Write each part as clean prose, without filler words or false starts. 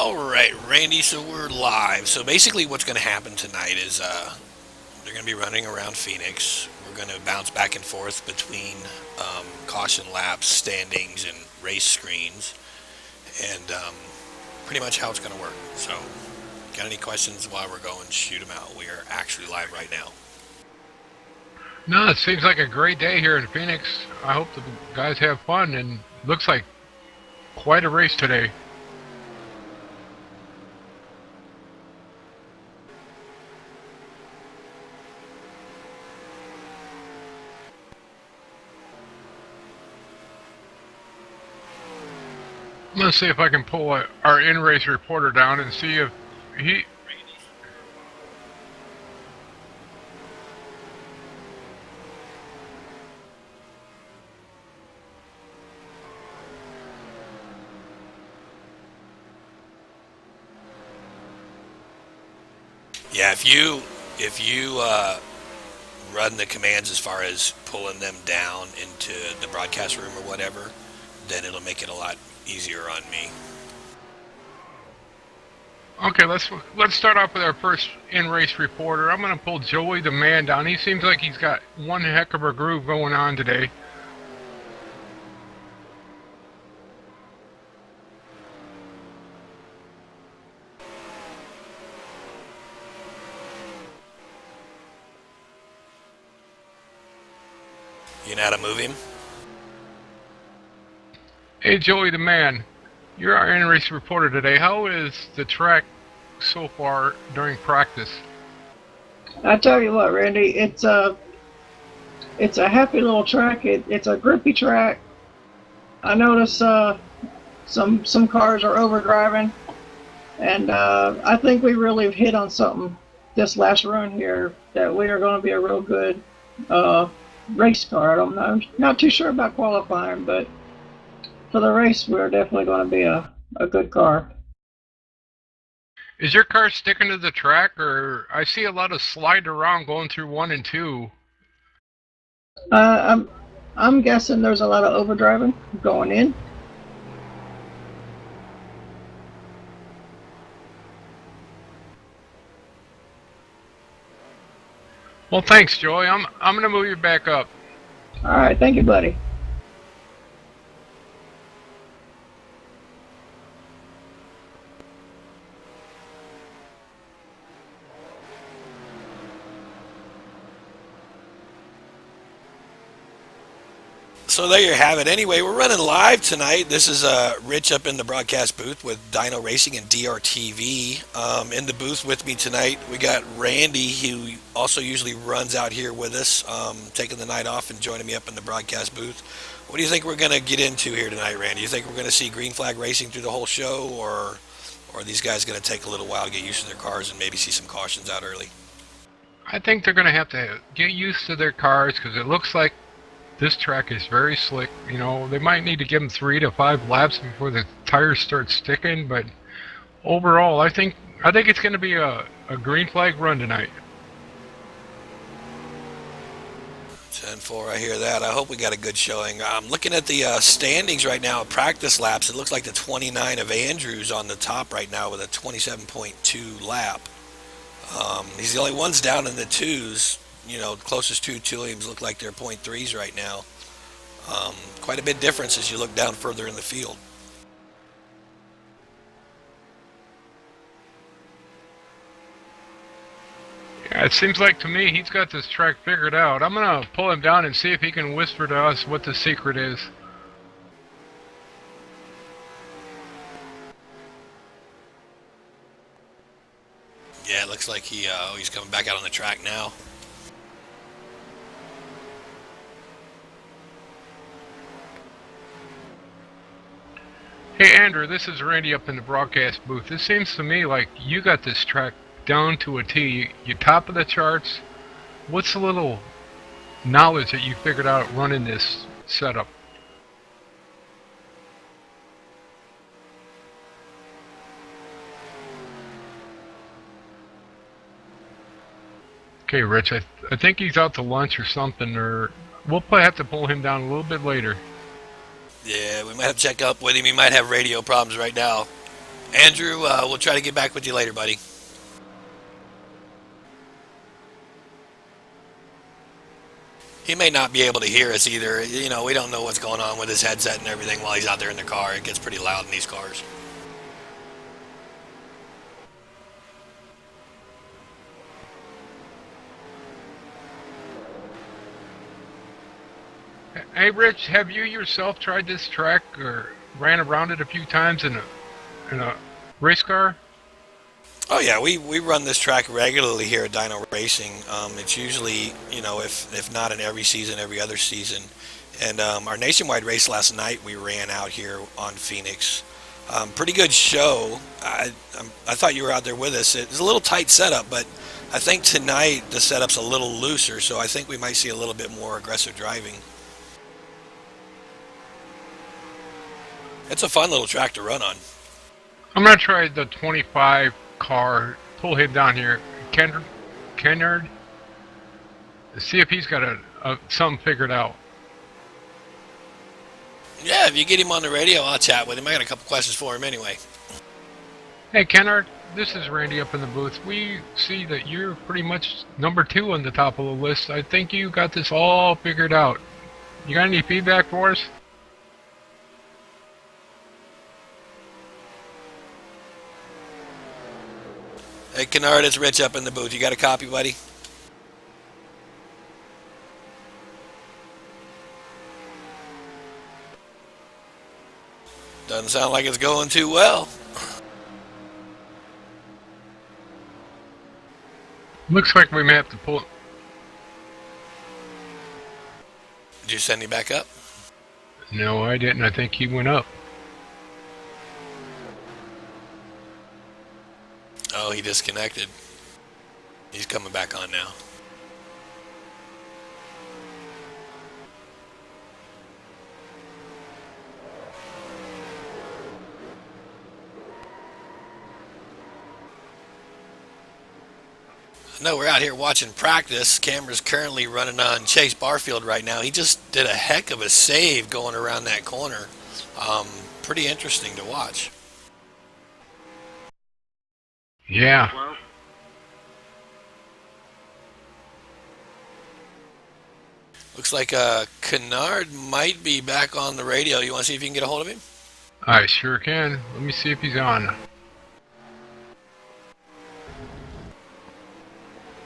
Alright, Randy, so we're live. So basically what's going to happen tonight is they're going to be running around Phoenix. We're going to bounce back and forth between caution laps, standings, and race screens. And pretty much how it's going to work. So, got any questions while we're going, shoot them out. We are actually live right now. No, it seems like a great day here in Phoenix. I hope the guys have fun, and looks like quite a race today. I'm going to see if I can pull our in-race reporter down and see if he... Yeah, if you run the commands as far as pulling them down into the broadcast room or whatever, then it'll make it a lot easier on me. Okay, let's start off with our first in-race reporter. I'm going to pull Joey the man down. He seems like he's got one heck of a groove going on today. You know how to move him? Hey, Joey the man, you're our in-race reporter today. How is the track so far during practice? I tell you what, Randy, it's a happy little track. It's a grippy track. I notice some cars are overdriving, and I think we really hit on something this last run here, that we are going to be a real good race car. I don't know, not too sure about qualifying, but for the race, we're definitely going to be a good car. Is your car sticking to the track, or I see a lot of sliding around going through 1 and 2? I'm guessing there's a lot of overdriving going in. Well, thanks, Joey. I'm going to move you back up. All right, thank you, buddy. So there you have it. Anyway, we're running live tonight. This is Rich up in the broadcast booth with Dyno Racing and DRTV. In the booth with me tonight, we got Randy, who also usually runs out here with us, taking the night off and joining me up in the broadcast booth. What do you think we're going to get into here tonight, Randy? You think we're going to see green flag racing through the whole show, or are these guys going to take a little while to get used to their cars and maybe see some cautions out early? I think they're going to have to get used to their cars, because it looks like this track is very slick. You know, they might need to give them 3 to 5 laps before the tires start sticking, but overall, I think it's going to be a green flag run tonight. 10-4, I hear that. I hope we got a good showing. I'm looking at the standings right now, practice laps. It looks like the 29 of Andrews on the top right now with a 27.2 lap. He's the only ones down in the twos. You know, closest two teams look like they're .3s right now. Quite a bit difference as you look down further in the field. Yeah, it seems like to me he's got this track figured out. I'm going to pull him down and see if he can whisper to us what the secret is. Yeah, it looks like he's coming back out on the track now. Hey Andrew, this is Randy up in the broadcast booth. It seems to me like you got this track down to a T. You're top of the charts. What's the little knowledge that you figured out running this setup? Okay, Rich, I think he's out to lunch or something, or we'll probably have to pull him down a little bit later. Yeah, we might have to check up with him. He might have radio problems right now. Andrew, we'll try to get back with you later, buddy. He may not be able to hear us either. You know, we don't know what's going on with his headset and everything while he's out there in the car. It gets pretty loud in these cars. Hey, Rich, have you yourself tried this track or ran around it a few times in a race car? Oh yeah, we run this track regularly here at Dyno Racing. It's usually, you know, if not in every season, every other season. And our nationwide race last night, we ran out here on Phoenix. Pretty good show. I thought you were out there with us. It was a little tight setup, but I think tonight the setup's a little looser, so I think we might see a little bit more aggressive driving. It's a fun little track to run on. I'm gonna try the 25 car. Pull him down here, Kennard. See if he's got something figured out. Yeah, if you get him on the radio, I'll chat with him. I got a couple questions for him anyway. Hey, Kennard, this is Randy up in the booth. We see that you're pretty much number 2 on the top of the list. I think you got this all figured out. You got any feedback for us? Hey, Kennard, it's Rich up in the booth. You got a copy, buddy? Doesn't sound like it's going too well. Looks like we may have to pull. Did you send him back up? No, I didn't. I think he went up. Oh, he disconnected. He's coming back on now. No, we're out here watching practice. Camera's currently running on Chase Barfield right now. He just did a heck of a save going around that corner. Pretty interesting to watch. Yeah. Well, Looks like Kennard might be back on the radio. You want to see if you can get a hold of him? I sure can. Let me see if he's on.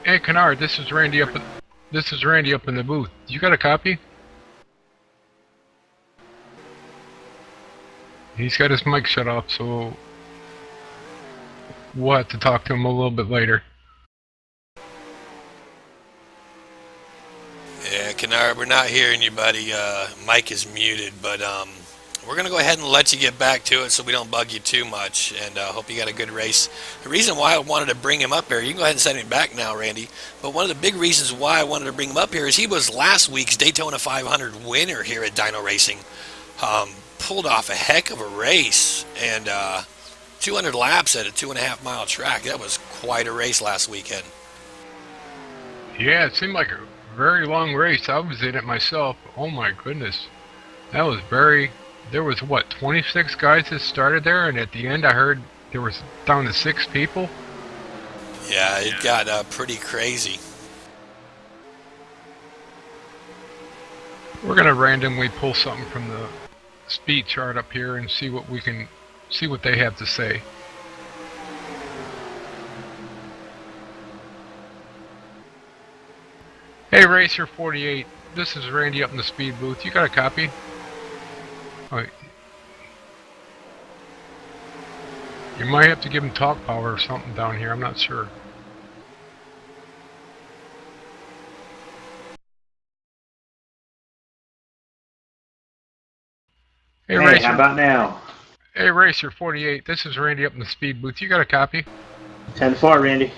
Hey, Kennard, this is Randy up in the booth. You got a copy? He's got his mic shut off, so we'll have to talk to him a little bit later. Yeah, Kennard, we're not hearing you, buddy. Mike is muted, but we're going to go ahead and let you get back to it so we don't bug you too much, and hope you got a good race. The reason why I wanted to bring him up here, you can go ahead and send him back now, Randy, but one of the big reasons why I wanted to bring him up here is he was last week's Daytona 500 winner here at Dyno Racing. Pulled off a heck of a race, and 200 laps at a 2.5-mile track. That was quite a race last weekend. Yeah, it seemed like a very long race. I was in it myself. Oh my goodness. That was there was what, 26 guys that started there, and at the end I heard there was down to 6 people? Yeah, it got pretty crazy. We're gonna randomly pull something from the speed chart up here and see what they have to say. Hey, Racer 48, this is Randy up in the speed booth. You got a copy? Alright. You might have to give him talk power or something down here, I'm not sure. Hey, Racer. how about now? Hey, Racer 48, this is Randy up in the speed booth. You got a copy? 10-4, Randy.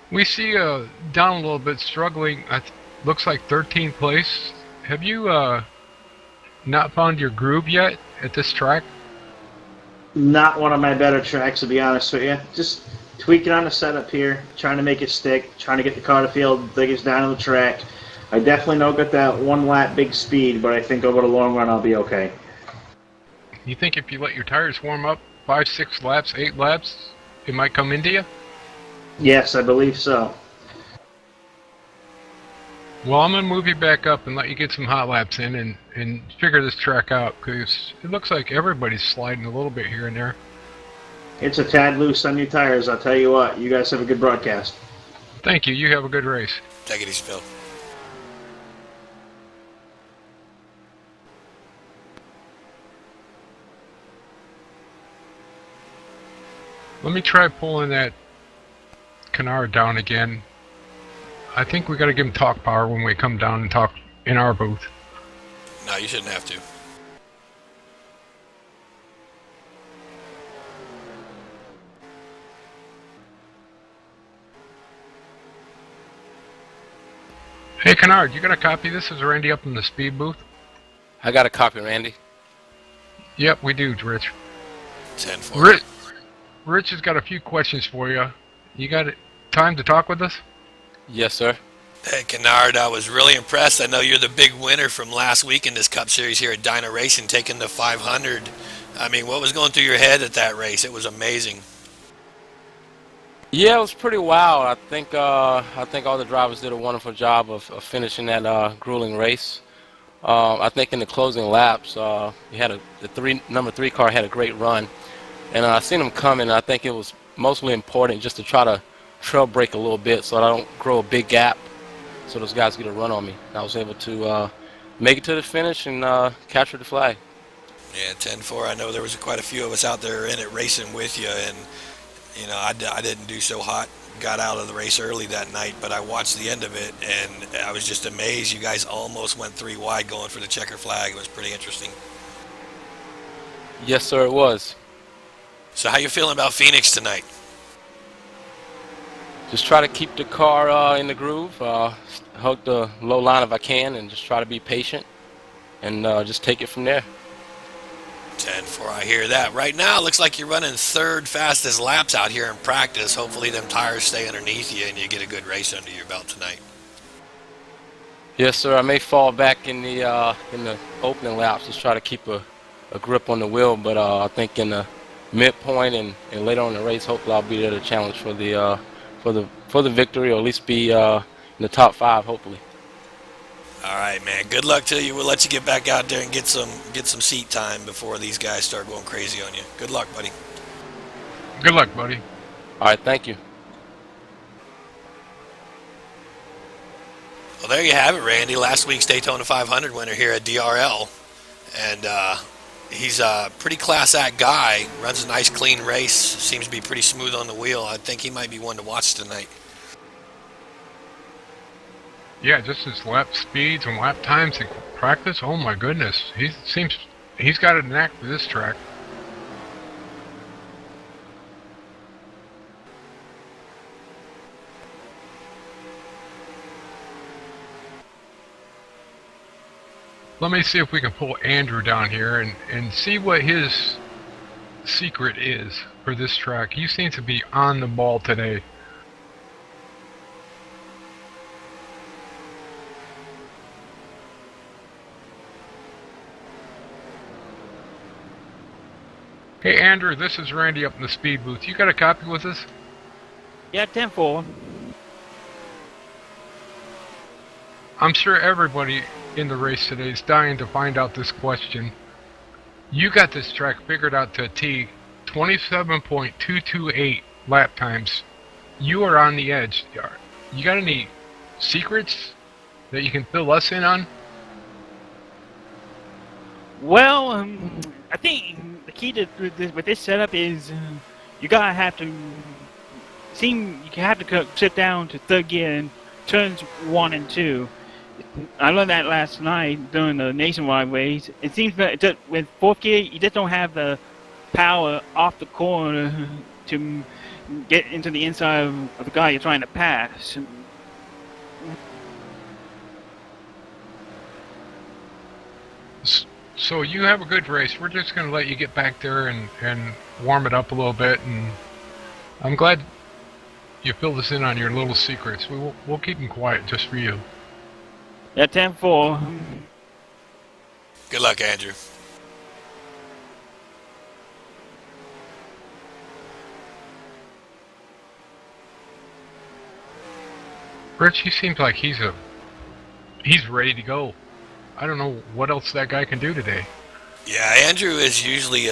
We see down a little bit, struggling. Looks like 13th place. Have you not found your groove yet at this track? Not one of my better tracks, to be honest with you. Just tweaking on the setup here, trying to make it stick, trying to get the car to feel the biggest down on the track. I definitely don't get that one lap big speed, but I think over the long run I'll be okay. You think if you let your tires warm up, 5, 6 laps, 8 laps, it might come into you? Yes, I believe so. Well, I'm going to move you back up and let you get some hot laps in and figure this track out, because it looks like everybody's sliding a little bit here and there. It's a tad loose on new tires, I'll tell you what. You guys have a good broadcast. Thank you. You have a good race. Take it easy, Phil. Let me try pulling that canard down again. I think we got to give him talk power when we come down and talk in our booth. No, you shouldn't have to. Hey, Canard, you got a copy? This is Randy up in the speed booth. I got a copy, Randy. Yep, we do, Rich. 10-4. Rich has got a few questions for you. You got time to talk with us? Yes, sir. Hey, Kennard, I was really impressed. I know you're the big winner from last week in this Cup Series here at Dyno Racing, taking the 500. I mean, what was going through your head at that race? It was amazing. Yeah, it was pretty wild. I think all the drivers did a wonderful job of finishing that grueling race. I think in the closing laps, you had the number 3 car had a great run, and I seen them coming. I think it was mostly important just to try to trail brake a little bit so I don't grow a big gap, so those guys get a run on me. I was able to make it to the finish and capture the flag. Yeah, 10-4. I know there was quite a few of us out there in it racing with you, and you know, I didn't do so hot. Got out of the race early that night, but I watched the end of it, and I was just amazed. You guys almost went 3 wide going for the checker flag. It was pretty interesting. Yes, sir, it was. So how you feeling about Phoenix tonight? Just try to keep the car in the groove, hug the low line if I can, and just try to be patient, and just take it from there. 10-4, I hear that. Right now, it looks like you're running 3rd fastest laps out here in practice. Hopefully them tires stay underneath you and you get a good race under your belt tonight. Yes, sir. I may fall back in the opening laps, just try to keep a grip on the wheel, but I think in the midpoint and later on in the race, hopefully I'll be there to challenge for the victory, or at least be in the top 5, hopefully. All right, man. Good luck to you. We'll let you get back out there and get some seat time before these guys start going crazy on you. Good luck, buddy. Good luck, buddy. All right, thank you. Well, there you have it, Randy. Last week's Daytona 500 winner here at DRL. And he's a pretty class act guy. Runs a nice, clean race. Seems to be pretty smooth on the wheel. I think he might be one to watch tonight. Yeah, just his lap speeds and lap times in practice. Oh my goodness, he's got a knack for this track. Let me see if we can pull Andrew down here and see what his secret is for this track. He seems to be on the ball today. Hey Andrew, this is Randy up in the speed booth. You got a copy with us? Yeah, 10-4. I'm sure everybody in the race today is dying to find out this question. You got this track figured out to a T, 27.228 lap times. You are on the edge. You got any secrets that you can fill us in on? Well, I think the key to with this setup is you have to sit down to 3rd gear in turns 1 and 2. I learned that last night during the nationwide race. It seems that with 4th gear, you just don't have the power off the corner to get into the inside of the guy you're trying to pass. So you have a good race. We're just going to let you get back there and warm it up a little bit. And I'm glad you filled us in on your little secrets. We'll keep them quiet just for you. Yeah, 10-4. Good luck, Andrew. Rich, he seems like he's ready to go. I don't know what else that guy can do today. Yeah, Andrew is usually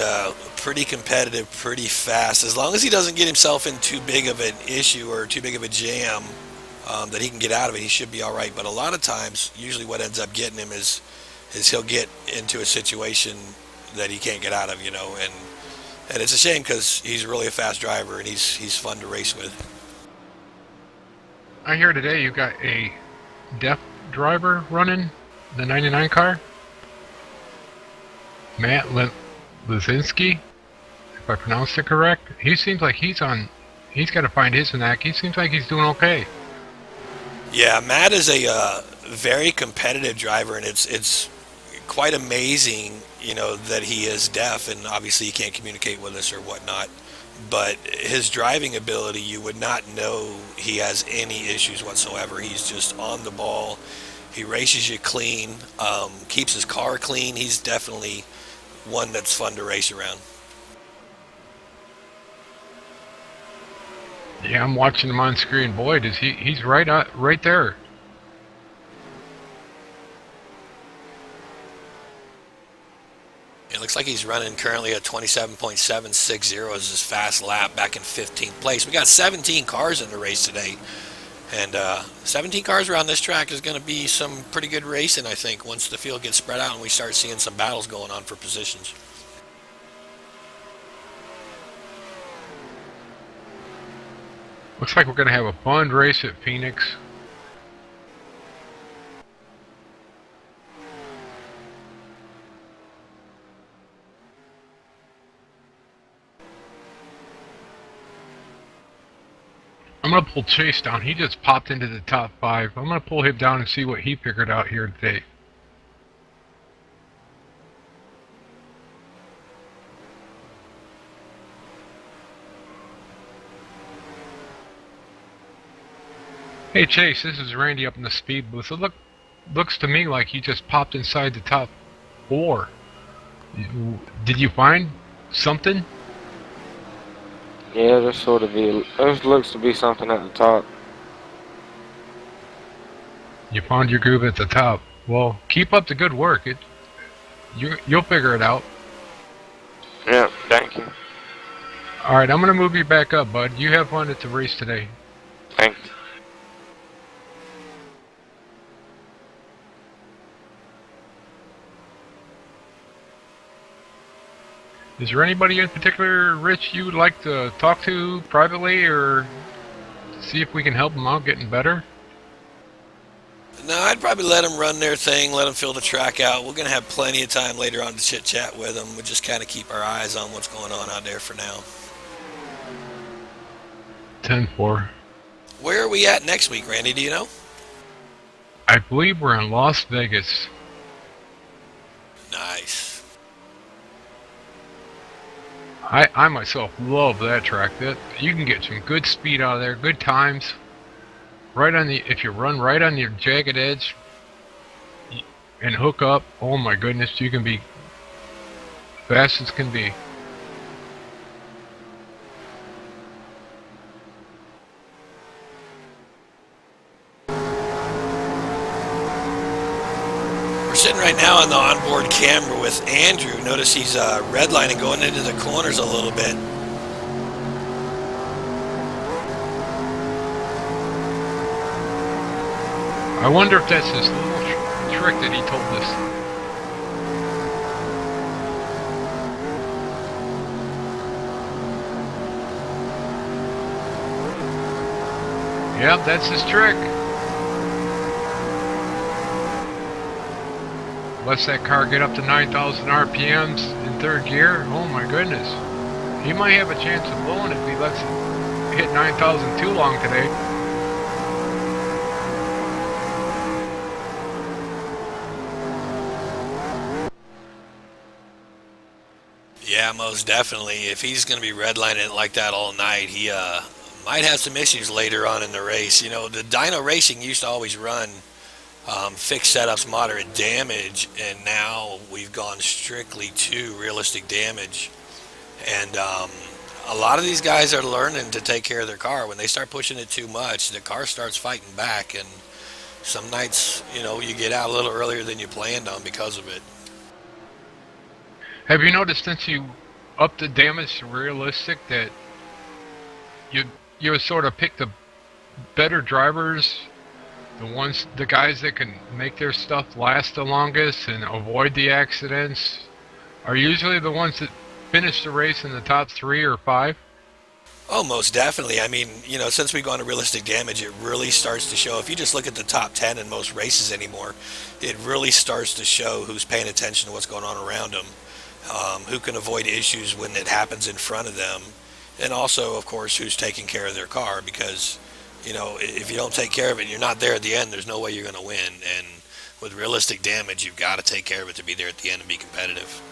pretty competitive, pretty fast. As long as he doesn't get himself in too big of an issue or too big of a jam that he can get out of it, he should be all right. But a lot of times, usually what ends up getting him is he'll get into a situation that he can't get out of, and it's a shame because he's really a fast driver and he's fun to race with. I hear today you got a deaf driver running the 99 car. Matt Lizinski, if I pronounced it correct. He seems like he's got to find his knack. He seems like he's doing okay. Yeah, Matt is a very competitive driver, and it's quite amazing, that he is deaf, and obviously he can't communicate with us or whatnot. But his driving ability, you would not know he has any issues whatsoever. He's just on the ball. He races you clean, keeps his car clean. He's definitely one that's fun to race around. Yeah, I'm watching him on screen. Boy, he's right there. It looks like he's running currently at 27.760 as his fast lap back in 15th place. We got 17 cars in the race today. And 17 cars around this track is going to be some pretty good racing, I think, once the field gets spread out and we start seeing some battles going on for positions. Looks like we're going to have a fun race at Phoenix. I'm going to pull Chase down. He just popped into the top 5. I'm going to pull him down and see what he figured out here today. Hey Chase, this is Randy up in the speed booth. It looks to me like he just popped inside the top 4. Did you find something? Yeah, there looks to be something at the top. You found your groove at the top. Well, keep up the good work. You'll figure it out. Yeah, thank you. Alright, I'm gonna move you back up, bud. You have fun at the race today. Thanks. Is there anybody in particular, Rich, you would like to talk to privately or see if we can help them out getting better? No, I'd probably let them run their thing, let them fill the track out. We're going to have plenty of time later on to chit-chat with them. We'll just kind of keep our eyes on what's going on out there for now. 10-4. Where are we at next week, Randy? Do you know? I believe we're in Las Vegas. Nice. I myself love that track. That you can get some good speed out of there, good times. If you run right on your jagged edge and hook up, oh my goodness, you can be fast as can be. Sitting right now on the onboard camera with Andrew. Notice he's redlining going into the corners a little bit. I wonder if that's his little trick that he told us. Yep, that's his trick. Lets that car get up to 9,000 RPMs in third gear. Oh my goodness. He might have a chance of blowing if he lets it hit 9,000 too long today. Yeah, most definitely. If he's going to be redlining it like that all night, he might have some issues later on in the race. The Dyno Racing used to always run fixed setups, moderate damage, and now we've gone strictly to realistic damage. And A lot of these guys are learning to take care of their car. When they start pushing it too much, the car starts fighting back, and some nights, you get out a little earlier than you planned on because of it. Have you noticed since you upped the damage to realistic that you sort of pick the better drivers, the guys that can make their stuff last the longest and avoid the accidents, are usually the ones that finish the race in the top 3 or 5? Oh, most definitely. I mean, since we've gone to realistic damage, it really starts to show. If you just look at the top 10 in most races anymore, it really starts to show who's paying attention to what's going on around them, who can avoid issues when it happens in front of them, and also, of course, who's taking care of their car. Because, if you don't take care of it and you're not there at the end, there's no way you're going to win. And with realistic damage, you've got to take care of it to be there at the end and be competitive.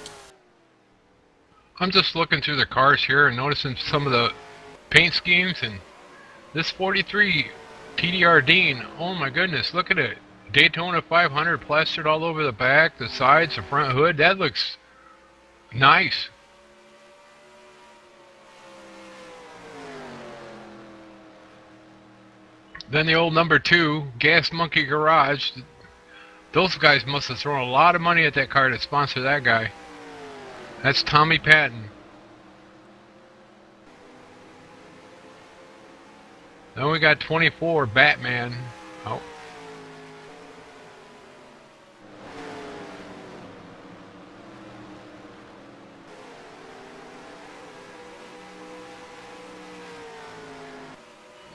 I'm just looking through the cars here and noticing some of the paint schemes, and this 43 TDR Dean, oh my goodness, look at it. Daytona 500 plastered all over the back, the sides, the front hood. That looks nice. Then the old number 2, Gas Monkey Garage. Those guys must have thrown a lot of money at that car to sponsor that guy. That's Tommy Patton. Then we got 24, Batman. Oh.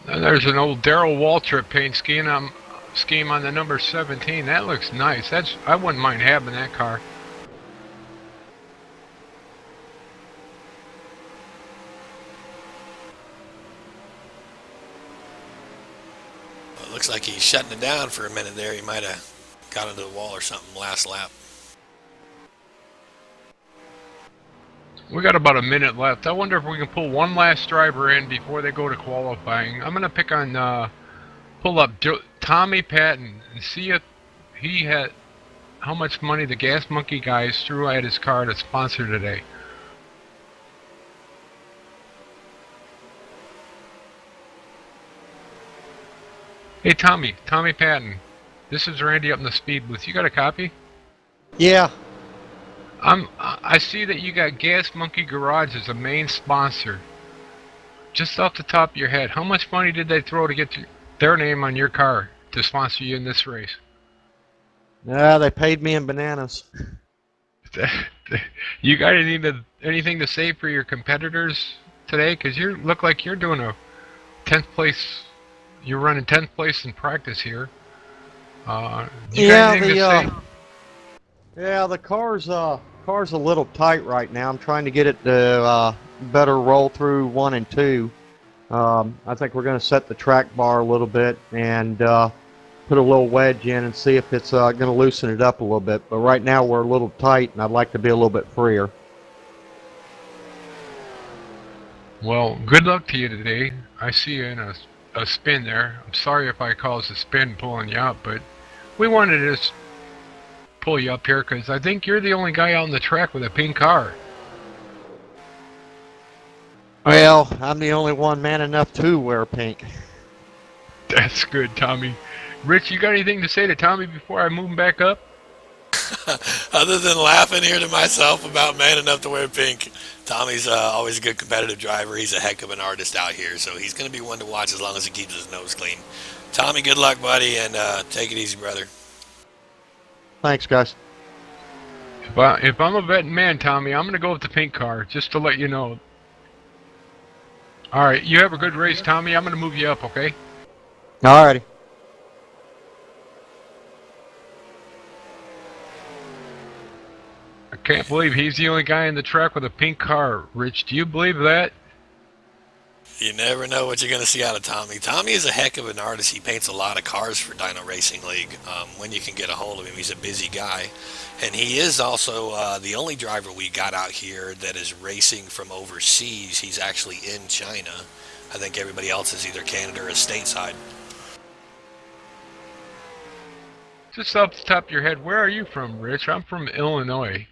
Then there's an old Darrell Waltrip paint scheme on the number 17. That looks nice. I wouldn't mind having that car. Well, it looks like he's shutting it down for a minute there. He might have got into the wall or something last lap. We got about a minute left. I wonder if we can pull one last driver in before they go to qualifying. I'm gonna pull up Tommy Patton and see if he had how much money the Gas Monkey guys threw at his car to sponsor today. Hey Tommy Patton. This is Randy up in the speed booth. You got a copy? Yeah. I see that you got Gas Monkey Garage as a main sponsor. Just off the top of your head, how much money did they throw to get their name on your car to sponsor you in this race? They paid me in bananas. You got anything to say for your competitors today? Because you look like you're doing a 10th place. You're running 10th place in practice here. Yeah, the car's a little tight right now. I'm trying to get it to better roll through 1 and 2. I think we're going to set the track bar a little bit and put a little wedge in and see if it's going to loosen it up a little bit. But right now we're a little tight, and I'd like to be a little bit freer. Well, good luck to you today. I see you in a spin there. I'm sorry if I caused a spin pulling you up, but we wanted to just pull you up here because I think you're the only guy on the track with a pink car. Well, I'm the only one man enough to wear pink. That's good, Tommy. Rich, you got anything to say to Tommy before I move him back up? Other than laughing here to myself about man enough to wear pink, Tommy's always a good competitive driver. He's a heck of an artist out here, so he's going to be one to watch as long as he keeps his nose clean. Tommy, good luck, buddy, and take it easy, brother. Thanks, guys. If I'm a betting man, Tommy, I'm going to go with the pink car, just to let you know. All right, you have a good race, Tommy. I'm going to move you up, okay? Alrighty. I can't believe he's the only guy in the track with a pink car. Rich, do you believe that? You never know what you're going to see out of Tommy. Tommy is a heck of an artist. He paints a lot of cars for Dyno Racing League. When you can get a hold of him, he's a busy guy. And he is also the only driver we got out here that is racing from overseas. He's actually in China. I think everybody else is either Canada or stateside. Just off the top of your head, where are you from, Rich? I'm from Illinois.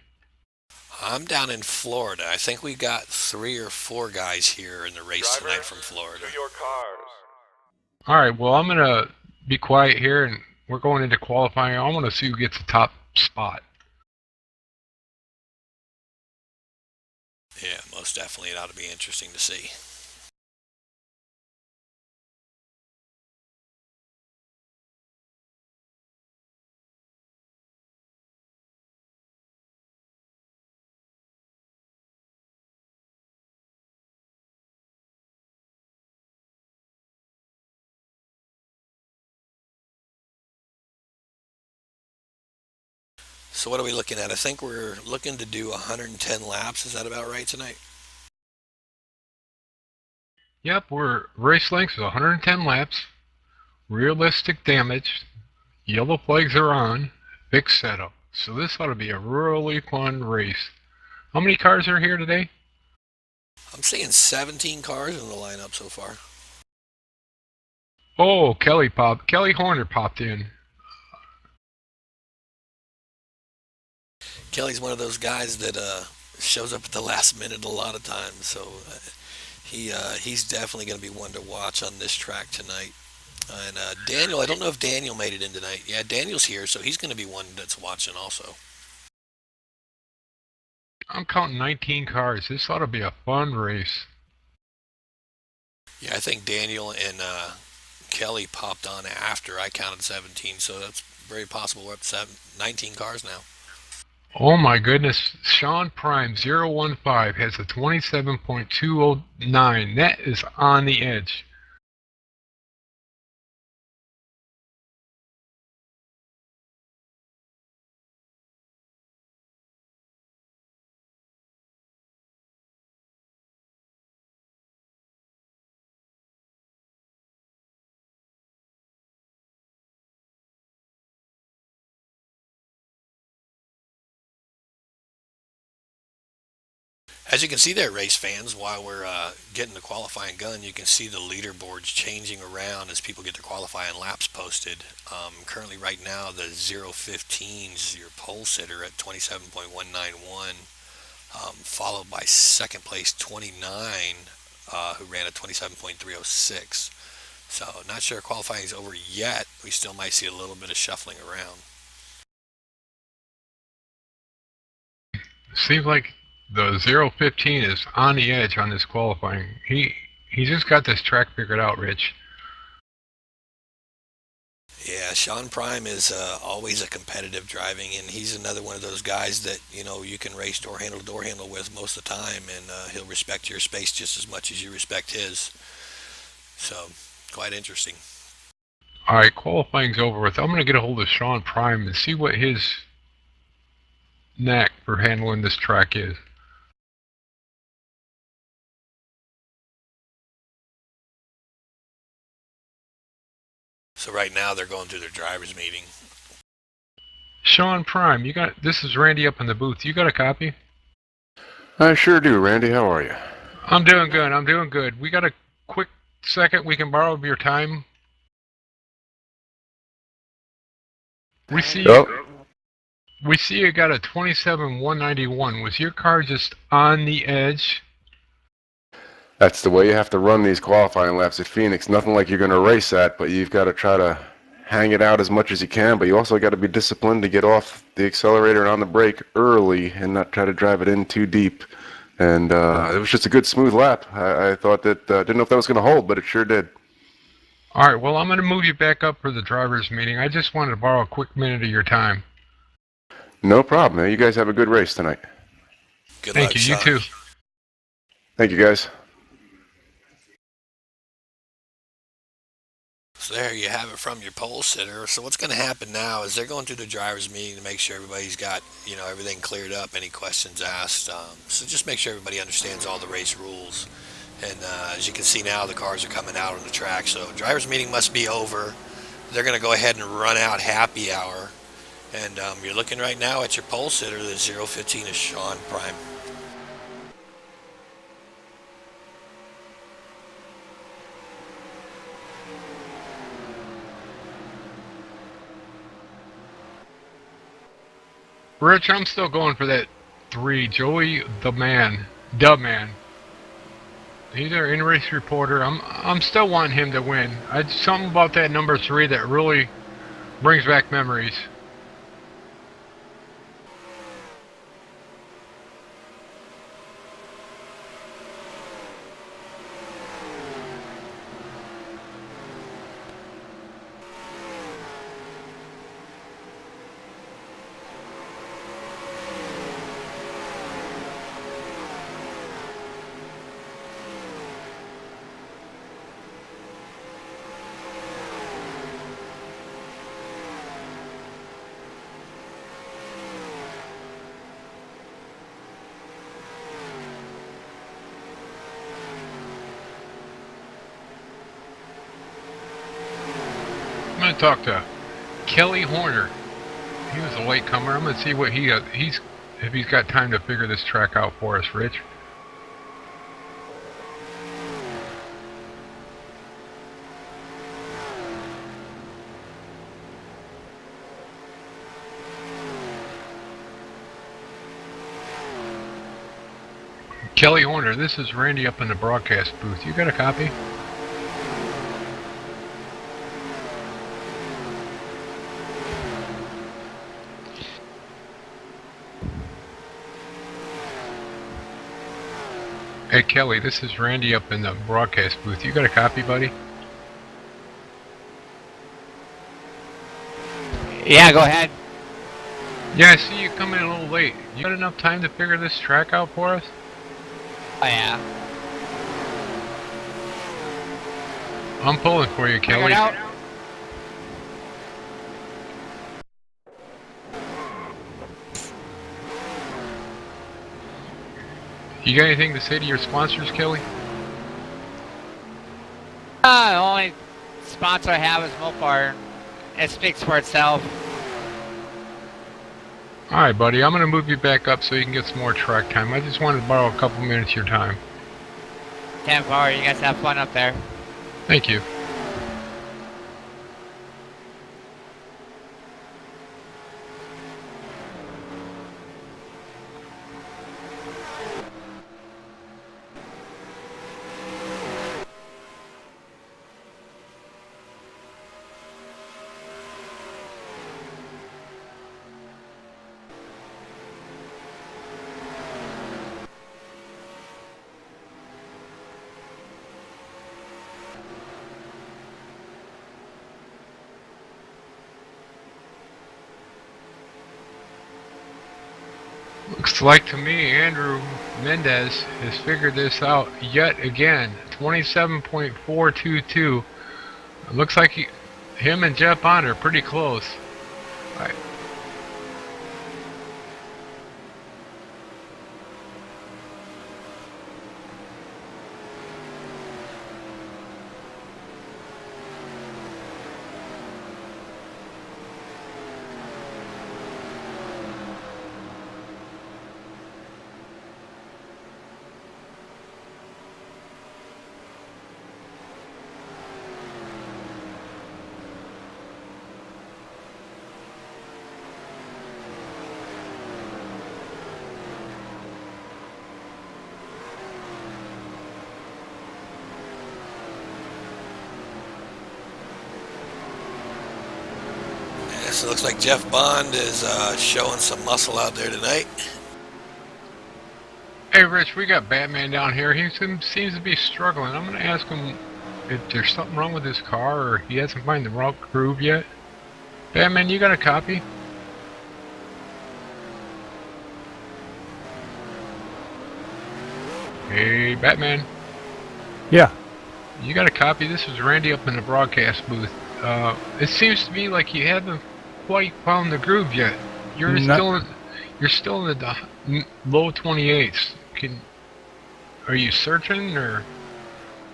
I'm down in Florida. I think we got 3 or 4 guys here in the race tonight from Florida. All right, well, I'm going to be quiet here, and we're going into qualifying. I want to see who gets the top spot. Yeah, most definitely. It ought to be interesting to see. So what are we looking at? I think we're looking to do 110 laps. Is that about right tonight? Yep, we're race length is 110 laps. Realistic damage. Yellow flags are on. Big setup. So this ought to be a really fun race. How many cars are here today? I'm seeing 17 cars in the lineup so far. Oh, Kelly Horner popped in. Kelly's one of those guys that shows up at the last minute a lot of times, so he's definitely going to be one to watch on this track tonight. And Daniel, I don't know if Daniel made it in tonight. Yeah, Daniel's here, so he's going to be one that's watching also. I'm counting 19 cars. This ought to be a fun race. Yeah, I think Daniel and Kelly popped on after I counted 17, so that's very possible we're up to 19 cars now. Oh my goodness, Sean Prime 015 has a 27.209. That is on the edge. As you can see there, race fans, while we're getting the qualifying gun, you can see the leaderboards changing around as people get their qualifying laps posted. Currently right now, the 015's your pole sitter at 27.191, followed by second place 29, who ran at 27.306. So not sure qualifying is over yet. We still might see a little bit of shuffling around. Seems like the 015 is on the edge on this qualifying. He just got this track figured out, Rich. Yeah, Sean Prime is always a competitive driving, and he's another one of those guys that you can race door handle to door handle with most of the time, and he'll respect your space just as much as you respect his. So, quite interesting. All right, qualifying's over with. I'm going to get a hold of Sean Prime and see what his knack for handling this track is. So right now they're going through their drivers meeting. Sean Prime, this is Randy up in the booth. You got a copy? I sure do, Randy. How are you? I'm doing good. We got a quick second we can borrow your time. We see you got a 27.191. Was your car just on the edge? That's the way you have to run these qualifying laps at Phoenix. Nothing like you're going to race at, but you've got to try to hang it out as much as you can, but you also got to be disciplined to get off the accelerator and on the brake early and not try to drive it in too deep. And it was just a good, smooth lap. I thought that, didn't know if that was going to hold, but it sure did. All right, well, I'm going to move you back up for the driver's meeting. I just wanted to borrow a quick minute of your time. No problem, man. You guys have a good race tonight. Good Thank luck, you. Sean. You too. Thank you, guys. So there you have it from your pole sitter. So what's going to happen now is they're going through the drivers meeting to make sure everybody's got everything cleared up, any questions asked. So just make sure everybody understands all the race rules. And as you can see now, the cars are coming out on the track. So drivers meeting must be over. They're going to go ahead and run out happy hour. And you're looking right now at your pole sitter. The 015 is Sean Prime. Rich, I'm still going for that 3, Joey the Man. He's our in-race reporter. I'm still wanting him to win. Something about that number 3 that really brings back memories. I'm gonna talk to Kelly Horner. He was a latecomer. I'm gonna see what if he's got time to figure this track out for us, Rich. Kelly Horner, this is Randy up in the broadcast booth. You got a copy? Hey Kelly, this is Randy up in the broadcast booth. You got a copy, buddy? Yeah, go ahead. Yeah, I see you coming a little late. You got enough time to figure this track out for us? Oh yeah. I'm pulling for you, Kelly. Out. You got anything to say to your sponsors, Kelly? The only sponsor I have is Mopar. It speaks for itself. Alright, buddy. I'm going to move you back up so you can get some more track time. I just wanted to borrow a couple minutes of your time. 10-4, you guys have fun up there. Thank you. Looks like to me Andrew Mendez has figured this out yet again. 27.422. It looks like him and Jeff Bond are pretty close. Right. So it looks like Jeff Bond is showing some muscle out there tonight. Hey Rich, we got Batman down here. He seems to be struggling. I'm going to ask him if there's something wrong with his car or he hasn't found the route groove yet. Batman, you got a copy? Hey Batman. Yeah. You got a copy? This is Randy up in the broadcast booth. It seems to me like you haven't quite found the groove yet. You're still in the low 28s. Are you searching or?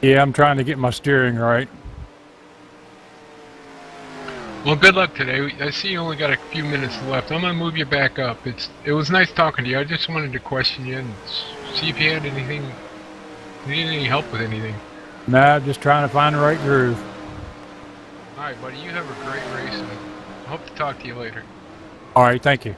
Yeah, I'm trying to get my steering right. Well, good luck today. I see you only got a few minutes left. I'm gonna move you back up. It was nice talking to you. I just wanted to question you and see if you had anything. Needed any help with anything? Nah, just trying to find the right groove. All right, buddy. You have a great race, and I hope to talk to you later. All right, thank you.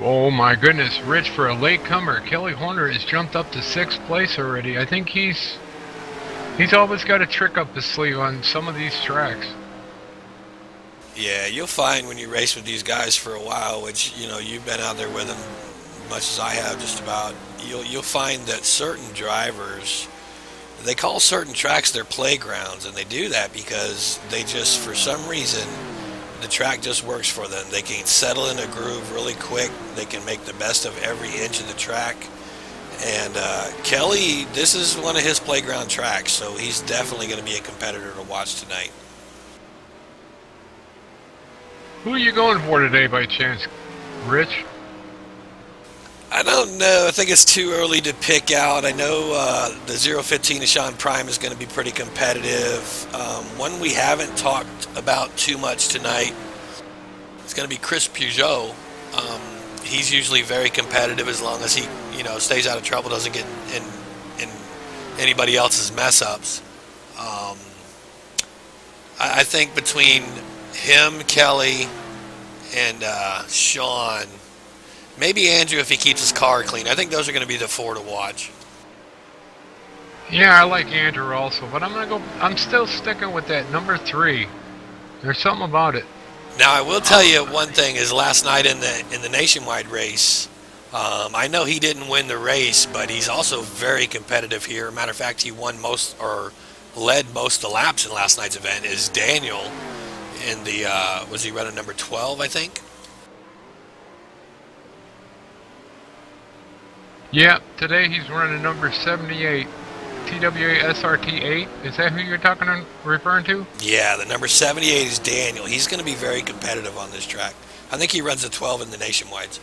Oh my goodness, Rich, for a latecomer, Kelly Horner has jumped up to 6th place already. I think he's always got a trick up his sleeve on some of these tracks. Yeah, you'll find when you race with these guys for a while, which, you know, you've been out there with them as much as I have just about, you'll find that certain drivers, they call certain tracks their playgrounds, and they do that because they just, for some reason, the track just works for them. They can settle in a groove really quick. They can make the best of every inch of the track. And Kelly, this is one of his playground tracks, so he's definitely going to be a competitor to watch tonight. Who are you going for today by chance, Rich? I don't know. I think it's too early to pick out. I know the 015 of Sean Prime is going to be pretty competitive. One we haven't talked about too much tonight is going to be Chris Peugeot. He's usually very competitive as long as he, you know, stays out of trouble, doesn't get in anybody else's mess ups. I think between him, Kelly, and Sean, maybe Andrew if he keeps his car clean. I think those are going to be the 4 to watch. Yeah, I like Andrew also, but I'm still sticking with that number 3. There's something about it. Now, I will tell you one thing is last night in the nationwide race, I know he didn't win the race, but he's also very competitive here. Matter of fact, he won most or led most of the laps in last night's event is Daniel in the, was he running number 12, I think? Yeah, today he's running number 78, TWA SRT 8. Is that who you're referring to? Yeah, the number 78 is Daniel. He's going to be very competitive on this track. I think he runs a 12 in the nationwides.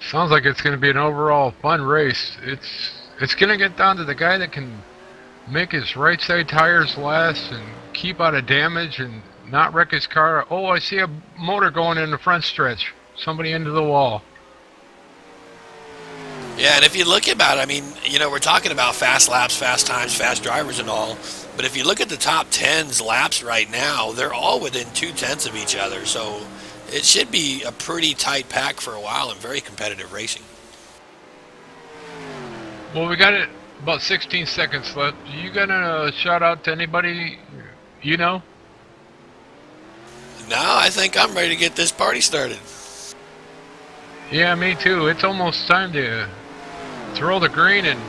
Sounds like it's going to be an overall fun race. It's going to get down to the guy that can make his right side tires last and keep out of damage and not wreck his car. Oh, I see a motor going in the front stretch. Somebody into the wall. Yeah, and if you look about it, I mean, you know, we're talking about fast laps, fast times, fast drivers and all, but if you look at the top 10's laps right now, they're all within 2/10 of each other, so it should be a pretty tight pack for a while and very competitive racing. Well, we got it about 16 seconds left. You got a shout out to anybody you know? No, I think I'm ready to get this party started. Yeah, me too. It's almost time to throw the green and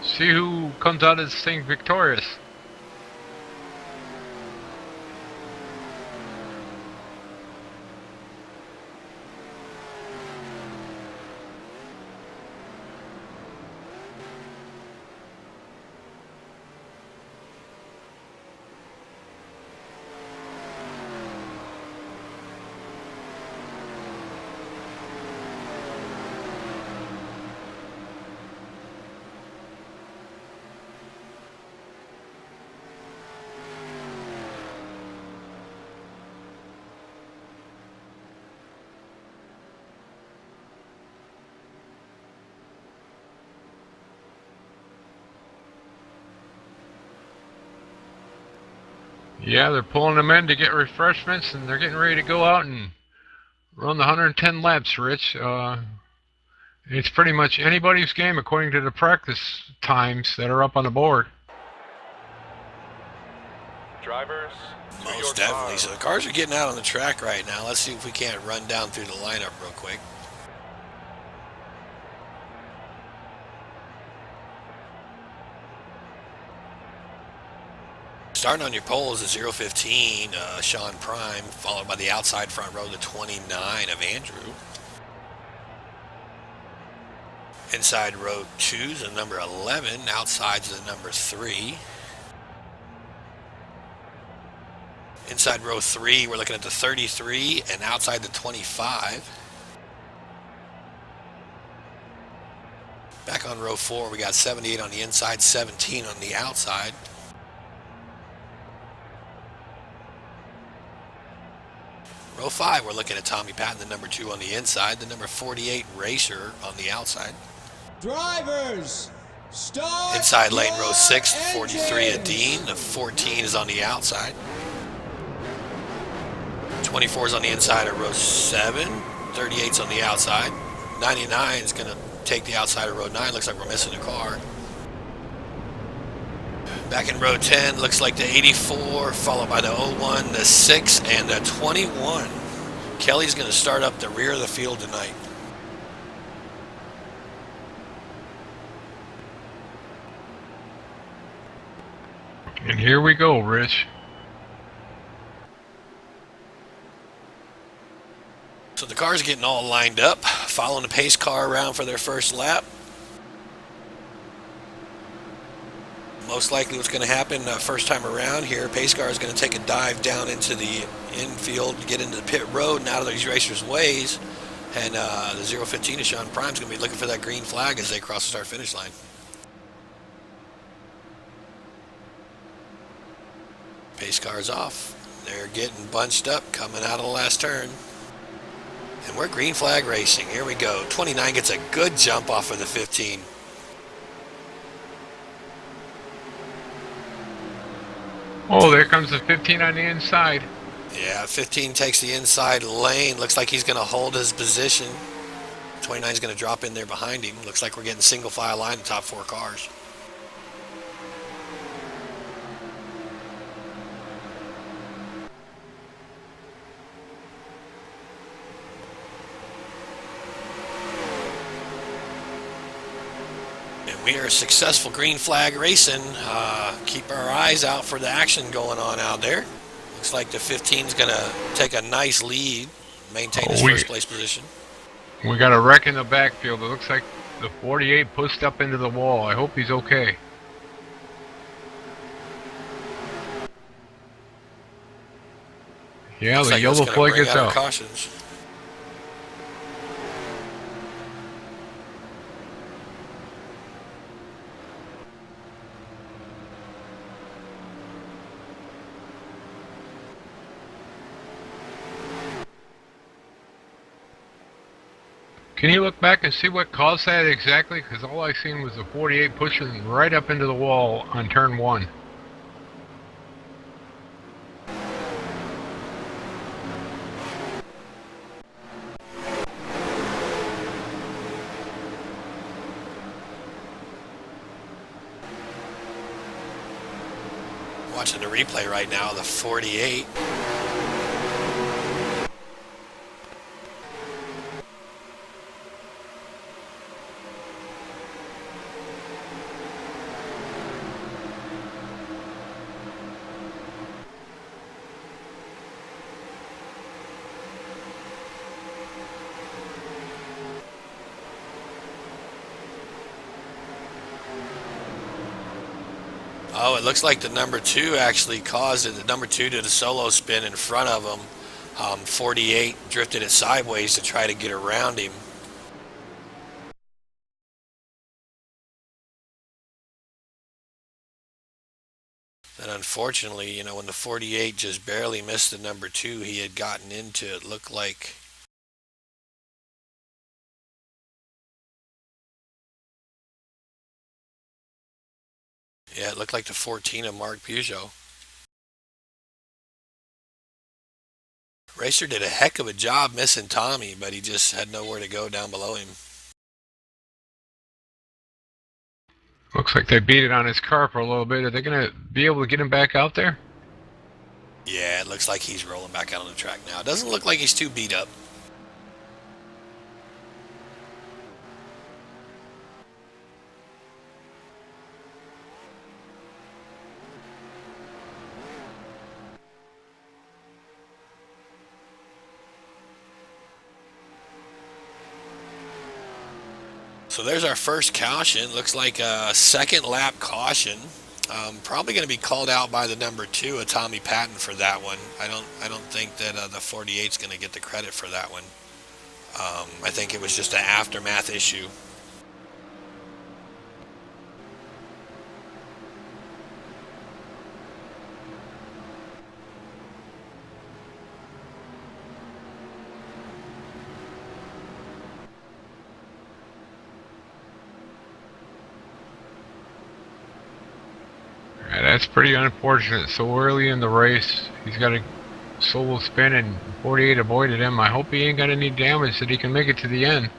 see who comes out of this thing victorious. Yeah, they're pulling them in to get refreshments, and they're getting ready to go out and run the 110 laps, Rich. It's pretty much anybody's game according to the practice times that are up on the board. Drivers, most definitely. So the cars are getting out on the track right now. Let's see if we can't run down through the lineup real quick. Starting on your pole is the 015, Sean Prime, followed by the outside front row, the 29 of Andrew. Inside row 2 is the number 11, outside's the number 3. Inside row 3, we're looking at the 33, and outside the 25. Back on row 4, we got 78 on the inside, 17 on the outside. Row 5, we're looking at Tommy Patton, the number 2 on the inside, the number 48 Racer on the outside. Drivers, start inside lane row 6, the 43 of Dean, the 14 is on the outside. 24's on the inside of row 7. 38's on the outside. 99 is going to take the outside of row 9. Looks like we're missing a car. Back in row 10, looks like the 84, followed by the 01, the 6, and the 21. Kelly's going to start up the rear of the field tonight. And here we go, Rich. So the cars are getting all lined up, following the pace car around for their first lap. Most likely what's going to happen first time around here, pace car is going to take a dive down into the infield to get into the pit road and out of these racers' ways. And the 015 of Sean Prime is going to be looking for that green flag as they cross the start-finish line. Pace car's off. They're getting bunched up, coming out of the last turn. And we're green flag racing. Here we go. 29 gets a good jump off of the 15. Oh, there comes the 15 on the inside. Yeah, 15 takes the inside lane. Looks like he's going to hold his position. 29 is going to drop in there behind him. Looks like we're getting single file line, the top 4 cars. We are successful green flag racing. Keep our eyes out for the action going on out there. Looks like the 15 is going to take a nice lead, maintain his first place position. We got a wreck in the backfield. It looks like the 48 pushed up into the wall. I hope he's okay. Yeah, the yellow flag is out. Cautions. Can you look back and see what caused that exactly? Because all I seen was the 48 pushing right up into the wall on turn 1. Watching the replay right now, the 48. Oh, it looks like the number 2 actually caused it. The number 2 did a solo spin in front of him. 48 drifted it sideways to try to get around him. And unfortunately, you know, when the 48 just barely missed the number 2 he had gotten into, it looked like it looked like the 14 of Mark Peugeot. Racer did a heck of a job missing Tommy, but he just had nowhere to go down below him. Looks like they beat it on his car for a little bit. Are they going to be able to get him back out there? Yeah, it looks like he's rolling back out on the track now. It doesn't look like he's too beat up. So there's our first caution. Looks like a second lap caution. Probably going to be called out by the number 2, Tommy Patton, for that one. I don't think that the 48 is going to get the credit for that one. I think it was just an aftermath issue. That's pretty unfortunate. So early in the race, he's got to solo spin and 48 avoided him. I hope he ain't got any damage, that he can make it to the end.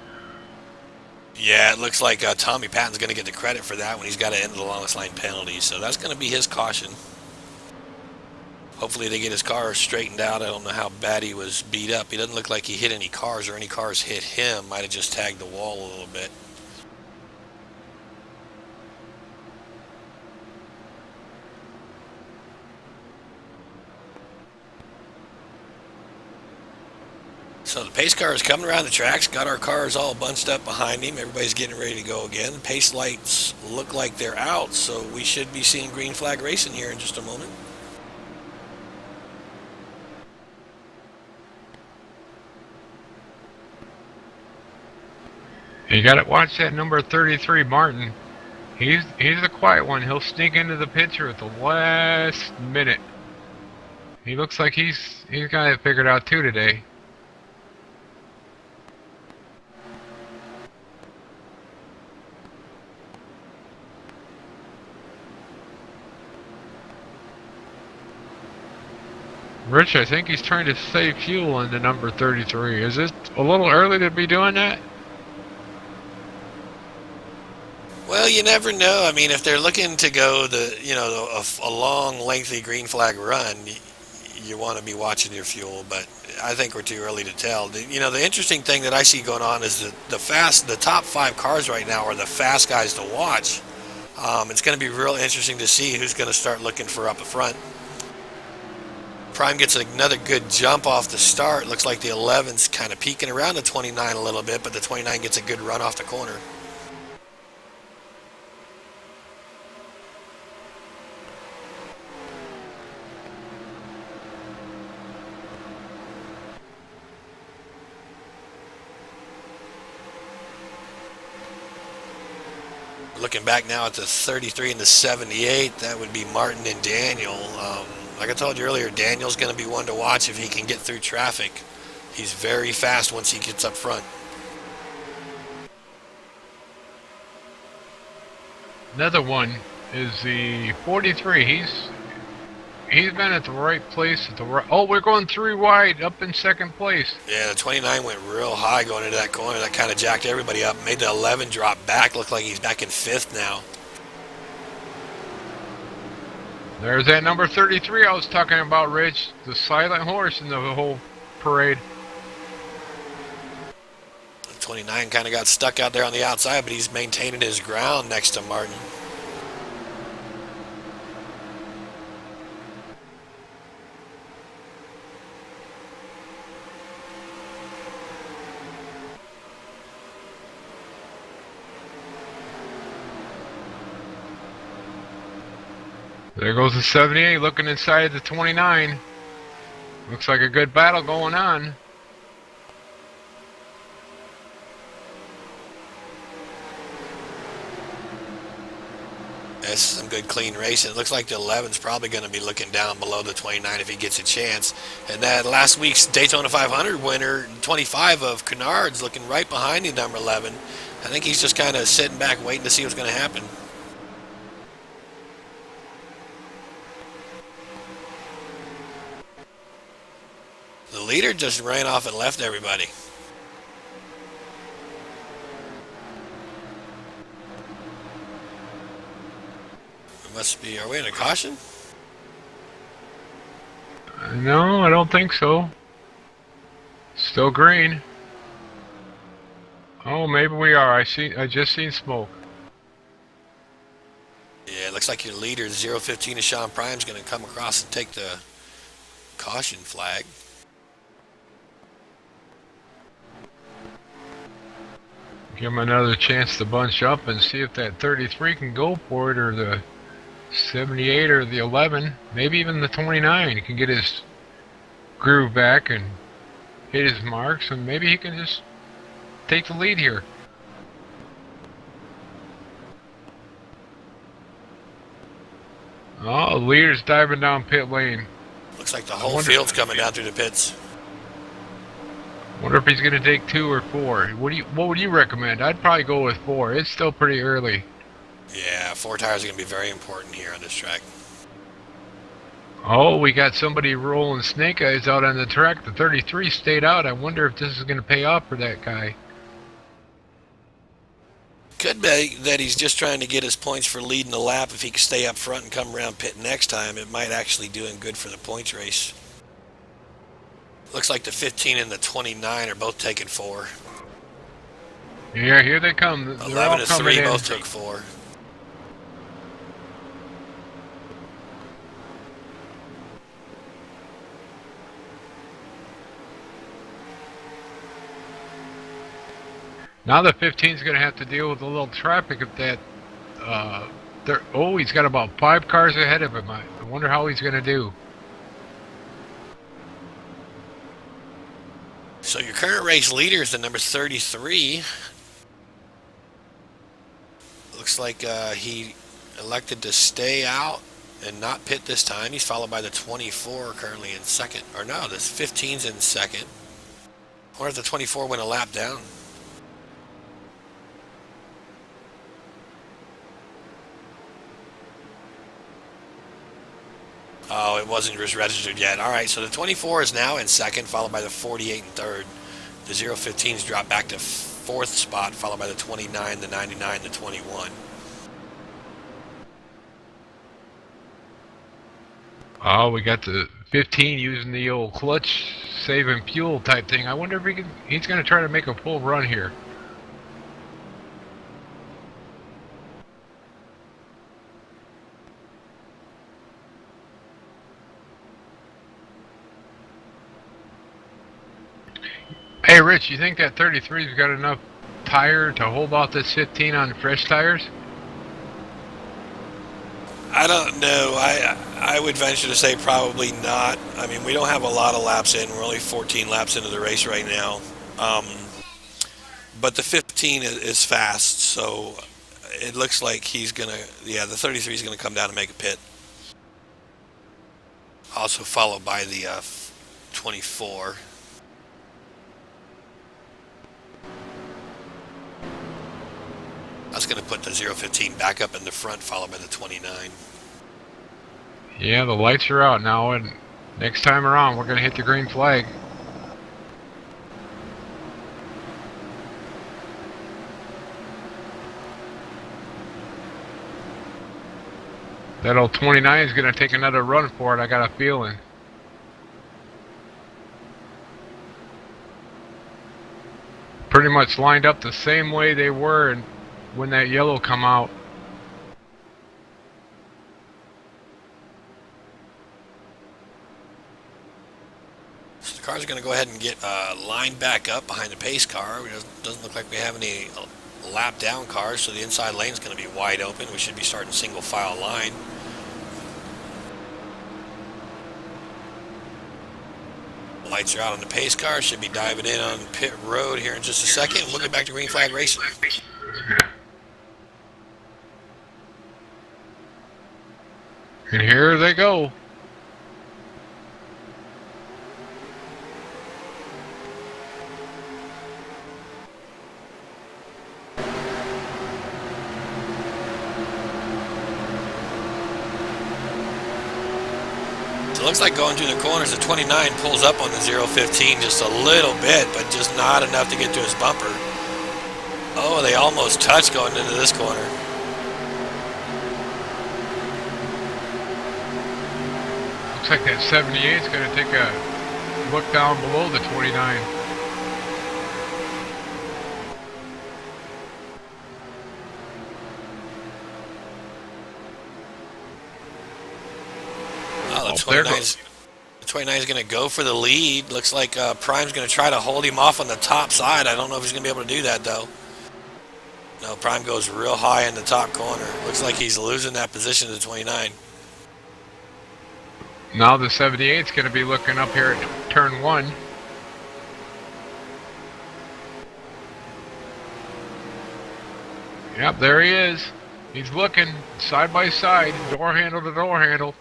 Yeah, it looks like Tommy Patton's going to get the credit for that when he's got to end the longest line penalty. So that's going to be his caution. Hopefully they get his car straightened out. I don't know how bad he was beat up. He doesn't look like he hit any cars or any cars hit him. Might have just tagged the wall a little bit. So the pace car is coming around the tracks, got our cars all bunched up behind him. Everybody's getting ready to go again. The pace lights look like they're out, so we should be seeing green flag racing here in just a moment. You gotta watch that number 33, Martin. He's the quiet one. He'll sneak into the picture at the last minute. He looks like he's got it figured out too today. Rich, I think he's trying to save fuel in the number 33. Is it a little early to be doing that? Well, you never know. I mean, if they're looking to go a long, lengthy green flag run, you want to be watching your fuel. But I think we're too early to tell. The interesting thing that I see going on is that the top 5 cars right now are the fast guys to watch. It's going to be real interesting to see who's going to start looking for up front. Prime gets another good jump off the start. Looks like the 11's kind of peeking around the 29 a little bit, but the 29 gets a good run off the corner. Looking back now at the 33 and the 78, that would be Martin and Daniel. Like I told you earlier, Daniel's going to be one to watch if he can get through traffic. He's very fast once he gets up front. Another one is the 43. He's been at the right place at the right. Oh, we're going 3 wide, up in second place. Yeah, the 29 went real high going into that corner. That kind of jacked everybody up. Made the 11 drop back. Looked like he's back in 5th now. There's that number 33 I was talking about, Rich. The silent horse in the whole parade. The 29 kind of got stuck out there on the outside, but he's maintaining his ground next to Martin. There goes the 78 looking inside the 29. Looks like a good battle going on. This is some good clean racing. It looks like the 11's probably going to be looking down below the 29 if he gets a chance. And that last week's Daytona 500 winner, 25 of Kennard's, looking right behind the number 11. I think he's just kind of sitting back waiting to see what's going to happen. The leader just ran off and left everybody. It must be, are we in a caution? No, I don't think so. Still green. Oh, maybe we are. I just seen smoke. Yeah, it looks like your leader, 015 of Sean Prime's going to come across and take the caution flag. Give him another chance to bunch up and see if that 33 can go for it, or the 78 or the 11, maybe even the 29 can get his groove back and hit his marks, and maybe he can just take the lead here. Oh, the leader's diving down pit lane. Looks like the whole field's coming down through the pits. Wonder if he's gonna take 2 or 4. What would you recommend? I'd probably go with 4. It's still pretty early. Yeah, 4 tires are gonna be very important here on this track. Oh, we got somebody rolling snake eyes out on the track. The 33 stayed out. I wonder if this is going to pay off for that guy. Could be that he's just trying to get his points for leading the lap. If he can stay up front and come around pit next time, it might actually do him good for the points race. Looks like the 15 and the 29 are both taking 4. Yeah, here they come. They're 11 all and coming 3 in. both took 4. Now the 15's going to have to deal with a little traffic if that. Oh, he's got about 5 cars ahead of him. I wonder how he's going to do. So your current race leader is the number 33. Looks like he elected to stay out and not pit this time. He's followed by the 24 currently in second. Or no, this 15's in second. I wonder if the 24 went a lap down. Oh, it wasn't registered yet. All right, so the 24 is now in second, followed by the 48 in third. The 015s drop back to 4th spot, followed by the 29, the 99, the 21. Oh, we got the 15 using the old clutch saving fuel type thing. I wonder if he's going to try to make a full run here. Hey, Rich, you think that 33's got enough tire to hold off this 15 on fresh tires? I don't know. I would venture to say probably not. I mean, we don't have a lot of laps in. We're only 14 laps into the race right now. But the 15 is fast, so it looks like he's going to... Yeah, the 33 is going to come down and make a pit. Also followed by the 24. I was going to put the 015 back up in the front, followed by the 29. Yeah, the lights are out now, and next time around we're going to hit the green flag. That old 29 is going to take another run for it, I got a feeling. Pretty much lined up the same way they were when that yellow come out. So the car's going to go ahead and get lined back up behind the pace car. It doesn't look like we have any lap down cars, so the inside lane is going to be wide open. We should be starting single file line. Lights are out on the pace car. Should be diving in on pit road here in just a second. We'll get back to green flag racing. And here they go. So it looks like going through the corners, the 29 pulls up on the 015 just a little bit, but just not enough to get to his bumper. Oh, they almost touched going into this corner. Looks like that 78 is going to take a look down below the 29. Oh, the 29 is going to go for the lead. Looks like Prime's going to try to hold him off on the top side. I don't know if he's going to be able to do that, though. No, Prime goes real high in the top corner. Looks like he's losing that position to the 29. Now the 78 is going to be looking up here at turn 1. Yep, there he is. He's looking side by side, door handle to door handle.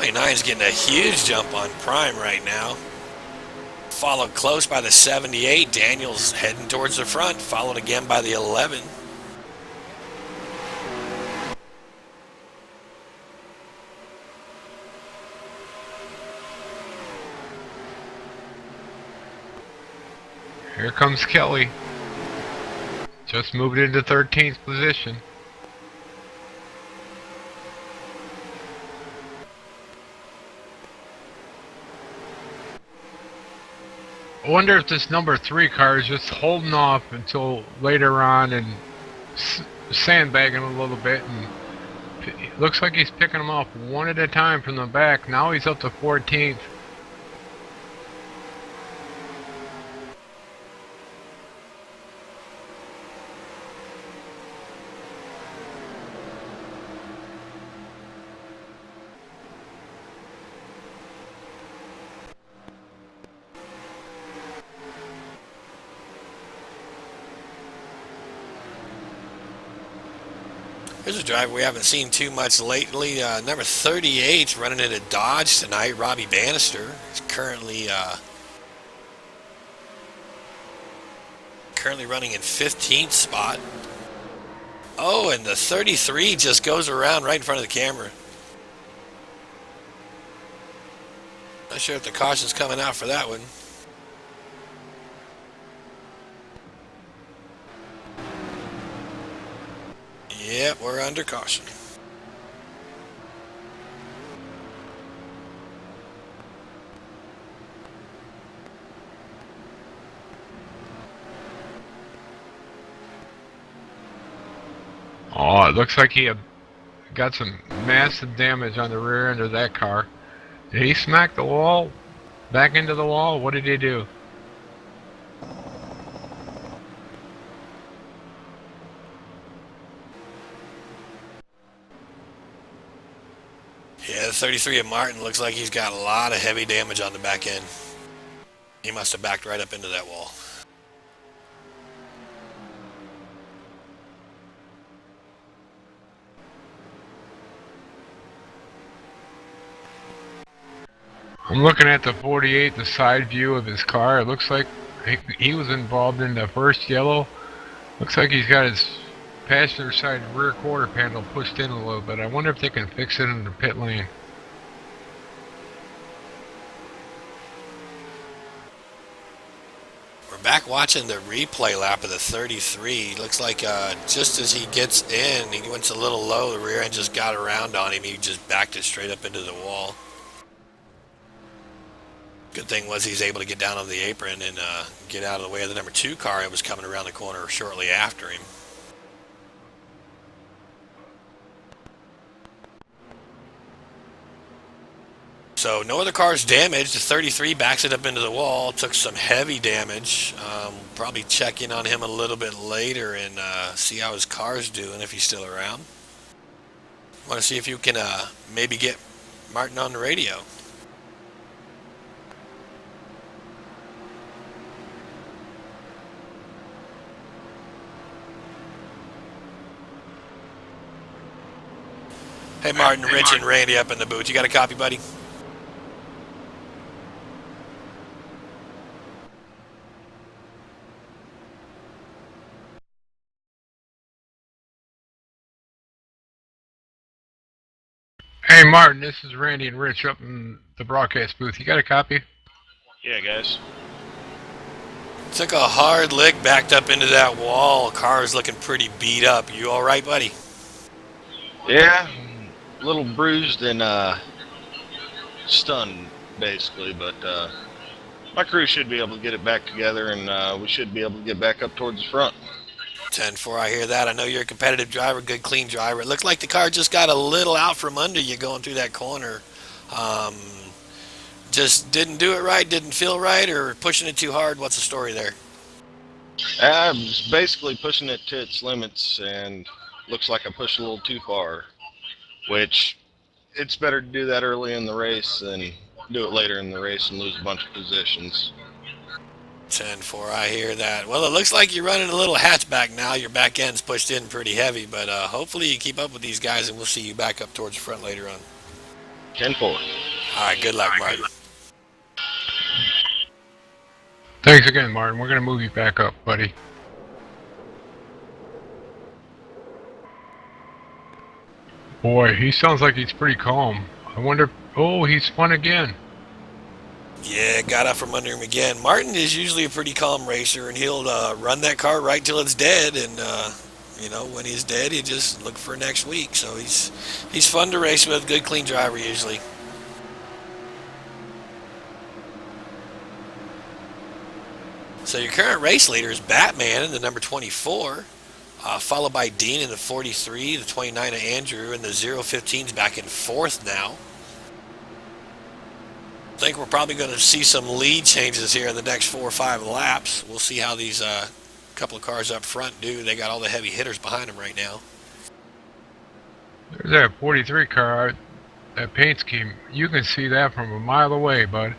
29 is getting a huge jump on Prime right now. Followed close by the 78. Daniel's heading towards the front, followed again by the 11. Here comes Kelly. Just moved into 13th position. I wonder if this number 3 car is just holding off until later on and sandbagging a little bit. And it looks like he's picking them off one at a time from the back. Now he's up to 14th. Here's a driver we haven't seen too much lately. Number 38 running into Dodge tonight. Robbie Bannister is currently running in 15th spot. Oh, and the 33 just goes around right in front of the camera. Not sure if the caution's coming out for that one. Yep, we're under caution. Oh, it looks like he got some massive damage on the rear end of that car. Did he smack the wall? Back into the wall? What did he do? Yeah, the 33 of Martin looks like he's got a lot of heavy damage on the back end. He must have backed right up into that wall. I'm looking at the 48, the side view of his car. It looks like he was involved in the first yellow. Looks like he's got his passenger side rear quarter panel pushed in a little bit. I wonder if they can fix it in the pit lane. We're back watching the replay lap of the 33. Looks like just as he gets in, he went a little low. The rear end just got around on him. He just backed it straight up into the wall. Good thing was he's able to get down on the apron and get out of the way of the number 2 car that was coming around the corner shortly after him. So no other cars damaged. The 33 backs it up into the wall. Took some heavy damage. Probably check in on him a little bit later and see how his car's doing if he's still around. Want to see if you can maybe get Martin on the radio. Hey Martin, Rich and Randy up in the booth. You got a copy, buddy? Hey Martin, this is Randy and Rich up in the broadcast booth. You got a copy? Yeah, guys. Took a hard lick, backed up into that wall. Car's looking pretty beat up. You all right, buddy? Yeah, a little bruised and stunned, basically, but my crew should be able to get it back together, and we should be able to get back up towards the front. 10-4, I hear that. I know you're a competitive driver, good, clean driver. It looked like the car just got a little out from under you going through that corner. Just didn't do it right, didn't feel right, or pushing it too hard? What's the story there? I was basically pushing it to its limits, and looks like I pushed a little too far, which it's better to do that early in the race than do it later in the race and lose a bunch of positions. 10-4, I hear that. Well, it looks like you're running a little hatchback now. Your back end's pushed in pretty heavy, but hopefully you keep up with these guys and we'll see you back up towards the front later on. 10-4. All right, good luck, Martin. Thanks again, Martin. We're going to move you back up, buddy. Boy, he sounds like he's pretty calm. I wonder... Oh, he's spun again. Yeah, got out from under him again. Martin is usually a pretty calm racer, and he'll run that car right till it's dead, and you know, when he's dead, he just look for next week. So he's fun to race with, good clean driver usually. So your current race leader is Batman in the number 24, followed by Dean in the 43, the 29 of Andrew, and the 015's back in 4th now. I think we're probably going to see some lead changes here in the next 4 or 5 laps. We'll see how these couple of cars up front do. They got all the heavy hitters behind them right now. There's that 43 car, that paint scheme. You can see that from a mile away, bud.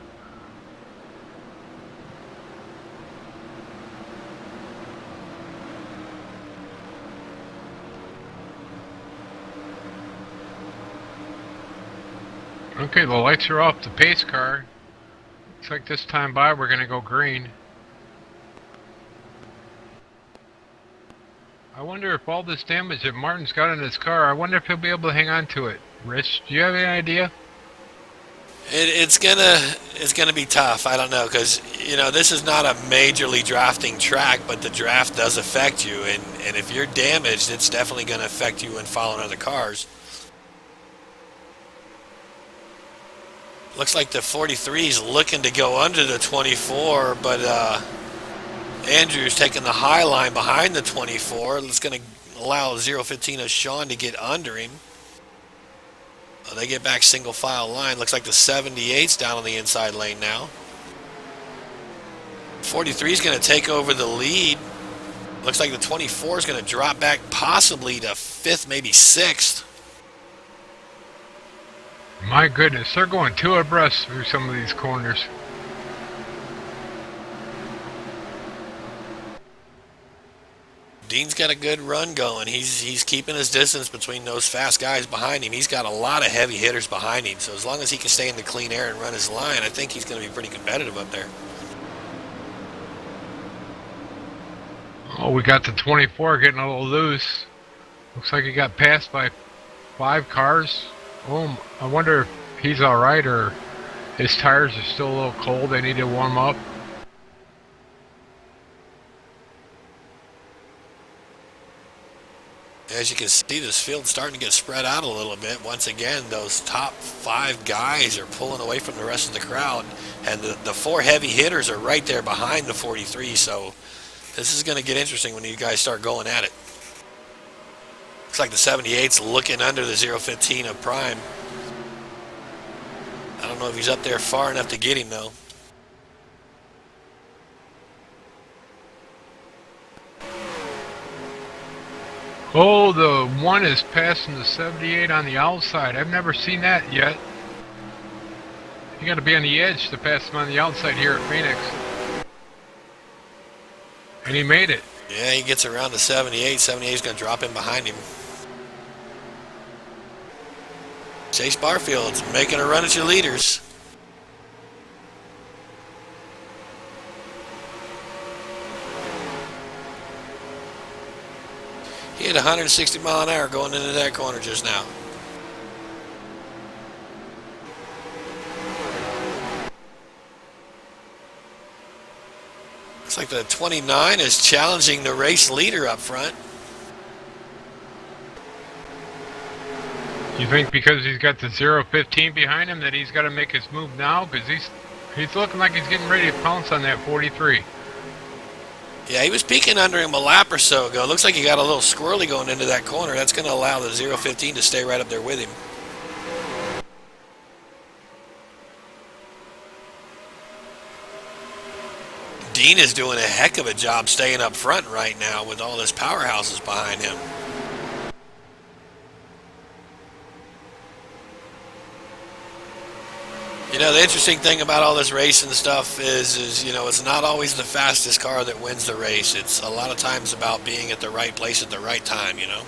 Okay, the lights are off the pace car. Looks like this time by we're gonna go green. I wonder if all this damage that Martin's got in his car, I wonder if he'll be able to hang on to it. Rich, do you have any idea? It's gonna be tough. I don't know, because you know this is not a majorly drafting track, but the draft does affect you, and if you're damaged, it's definitely going to affect you when following other cars. Looks like the 43 is looking to go under the 24, but Andrew's taking the high line behind the 24. It's going to allow 015 of Sean to get under him. They get back single file line. Looks like the 78's down on the inside lane now. 43 is going to take over the lead. Looks like the 24 is going to drop back possibly to 5th, maybe 6th. My goodness, they're going 2 abreast through some of these corners. Dean's got a good run going. He's keeping his distance between those fast guys behind him. He's got a lot of heavy hitters behind him. So as long as he can stay in the clean air and run his line, I think he's going to be pretty competitive up there. Oh, we got the 24 getting a little loose. Looks like he got passed by 5 cars. Oh, I wonder if he's alright or his tires are still a little cold. They need to warm up. As you can see, this field's starting to get spread out a little bit. Once again, those top 5 guys are pulling away from the rest of the crowd. And the 4 heavy hitters are right there behind the 43. So this is going to get interesting when you guys start going at it. Looks like the 78's looking under the 015 of Prime. I don't know if he's up there far enough to get him, though. Oh, the 1 is passing the 78 on the outside. I've never seen that yet. You got to be on the edge to pass him on the outside here at Phoenix. And he made it. Yeah, he gets around the 78. 78's going to drop in behind him. Chase Barfield's making a run at your leaders. He had 160 mile an hour going into that corner just now. Looks like the 29 is challenging the race leader up front. You think because he's got the 015 behind him that he's got to make his move now? Because he's looking like he's getting ready to pounce on that 43. Yeah, he was peeking under him a lap or so ago. Looks like he got a little squirrely going into that corner. That's going to allow the 015 to stay right up there with him. Dean is doing a heck of a job staying up front right now with all his powerhouses behind him. You know, the interesting thing about all this racing stuff is you know, it's not always the fastest car that wins the race. It's a lot of times about being at the right place at the right time, you know?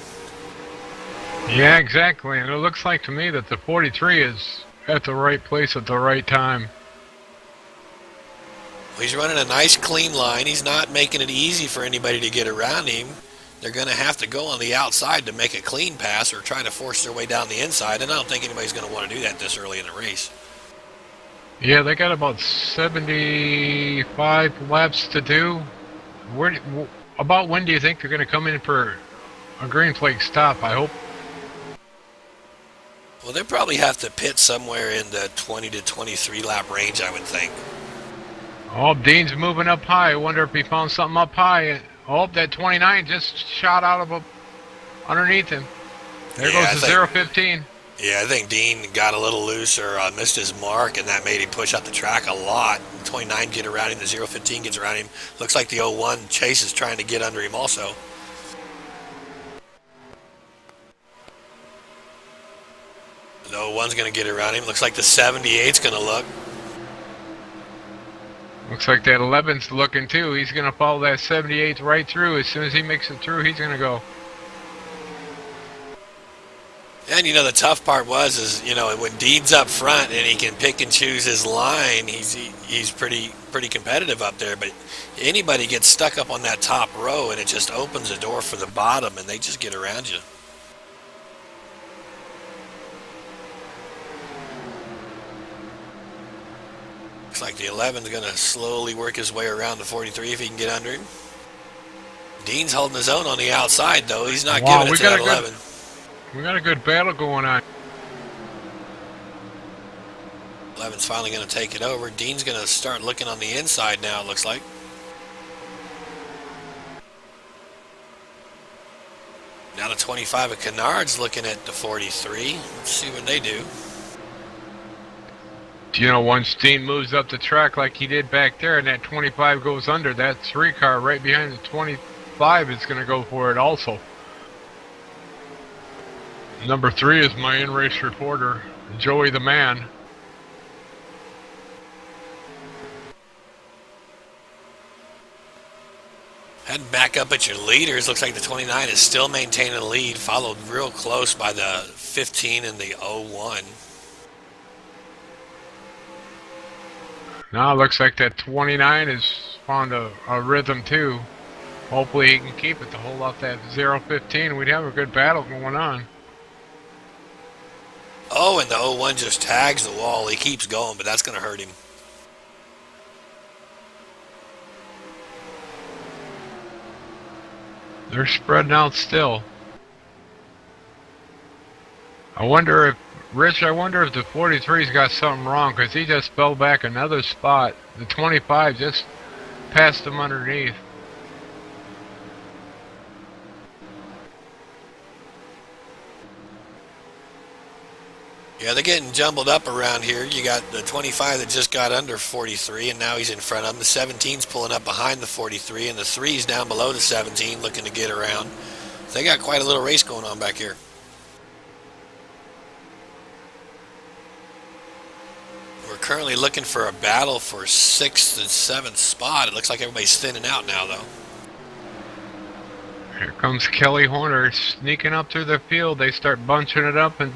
Yeah, exactly. And it looks like to me that the 43 is at the right place at the right time. He's running a nice clean line. He's not making it easy for anybody to get around him. They're going to have to go on the outside to make a clean pass or try to force their way down the inside, and I don't think anybody's going to want to do that this early in the race. Yeah, they got about 75 laps to do. About when do you think they're going to come in for a green flag stop? I hope. Well, they probably have to pit somewhere in the 20 to 23 lap range, I would think. Oh, Dean's moving up high. I wonder if he found something up high. Oh, that 29 just shot out of underneath him. There goes the 015. Yeah, I think Dean got a little loose or missed his mark, and that made him push out the track a lot. The 29 get around him, the 015 gets around him. Looks like the 01 Chase is trying to get under him also. The 01's going to get around him. Looks like the 78's going to look. Looks like that 11's looking too. He's going to follow that 78 right through. As soon as he makes it through, he's going to go. And you know, the tough part is you know, when Dean's up front and he can pick and choose his line, he's pretty competitive up there. But anybody gets stuck up on that top row, and it just opens a door for the bottom, and they just get around you. Looks like the 11's going to slowly work his way around the 43 if he can get under him. Dean's holding his own on the outside, though. He's not giving it to that 11. We got a good battle going on. 11's finally going to take it over. Dean's going to start looking on the inside now, it looks like. Now the 25 of Kennard's looking at the 43. Let's see what they do. You know, once Dean moves up the track like he did back there and that 25 goes under, that 3 car right behind the 25 is going to go for it also. Number 3 is my in-race reporter, Joey the Man. Heading back up at your leaders, looks like the 29 is still maintaining the lead, followed real close by the 15 and the 01. Now it looks like that 29 has found a rhythm too. Hopefully he can keep it to hold off that 015. We'd have a good battle going on. Oh, and the 01 just tags the wall. He keeps going, but that's going to hurt him. They're spreading out still. I wonder if the 43's got something wrong, because he just fell back another spot. The 25 just passed him underneath. Yeah, they're getting jumbled up around here. You got the 25 that just got under 43, and now he's in front of him. The 17's pulling up behind the 43, and the 3's down below the 17, looking to get around. They got quite a little race going on back here. We're currently looking for a battle for 6th and 7th spot. It looks like everybody's thinning out now, though. Here comes Kelly Horner sneaking up through the field. They start bunching it up and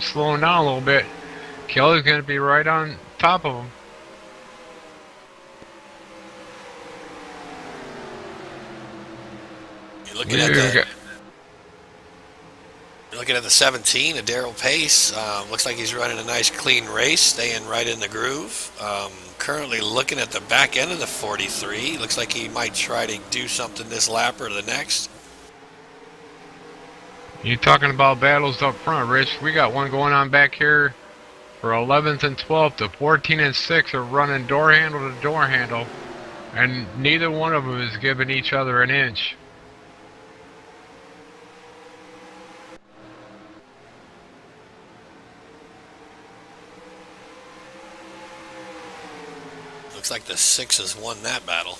slowing down a little bit. Kelly's going to be right on top of him. You're looking at the 17, a Darrell Pace. Looks like he's running a nice clean race, staying right in the groove. Currently looking at the back end of the 43. Looks like he might try to do something this lap or the next. You're talking about battles up front, Rich. We got one going on back here for 11th and 12th. The 14 and 6 are running door handle to door handle, and neither one of them is giving each other an inch. Looks like the 6 has won that battle.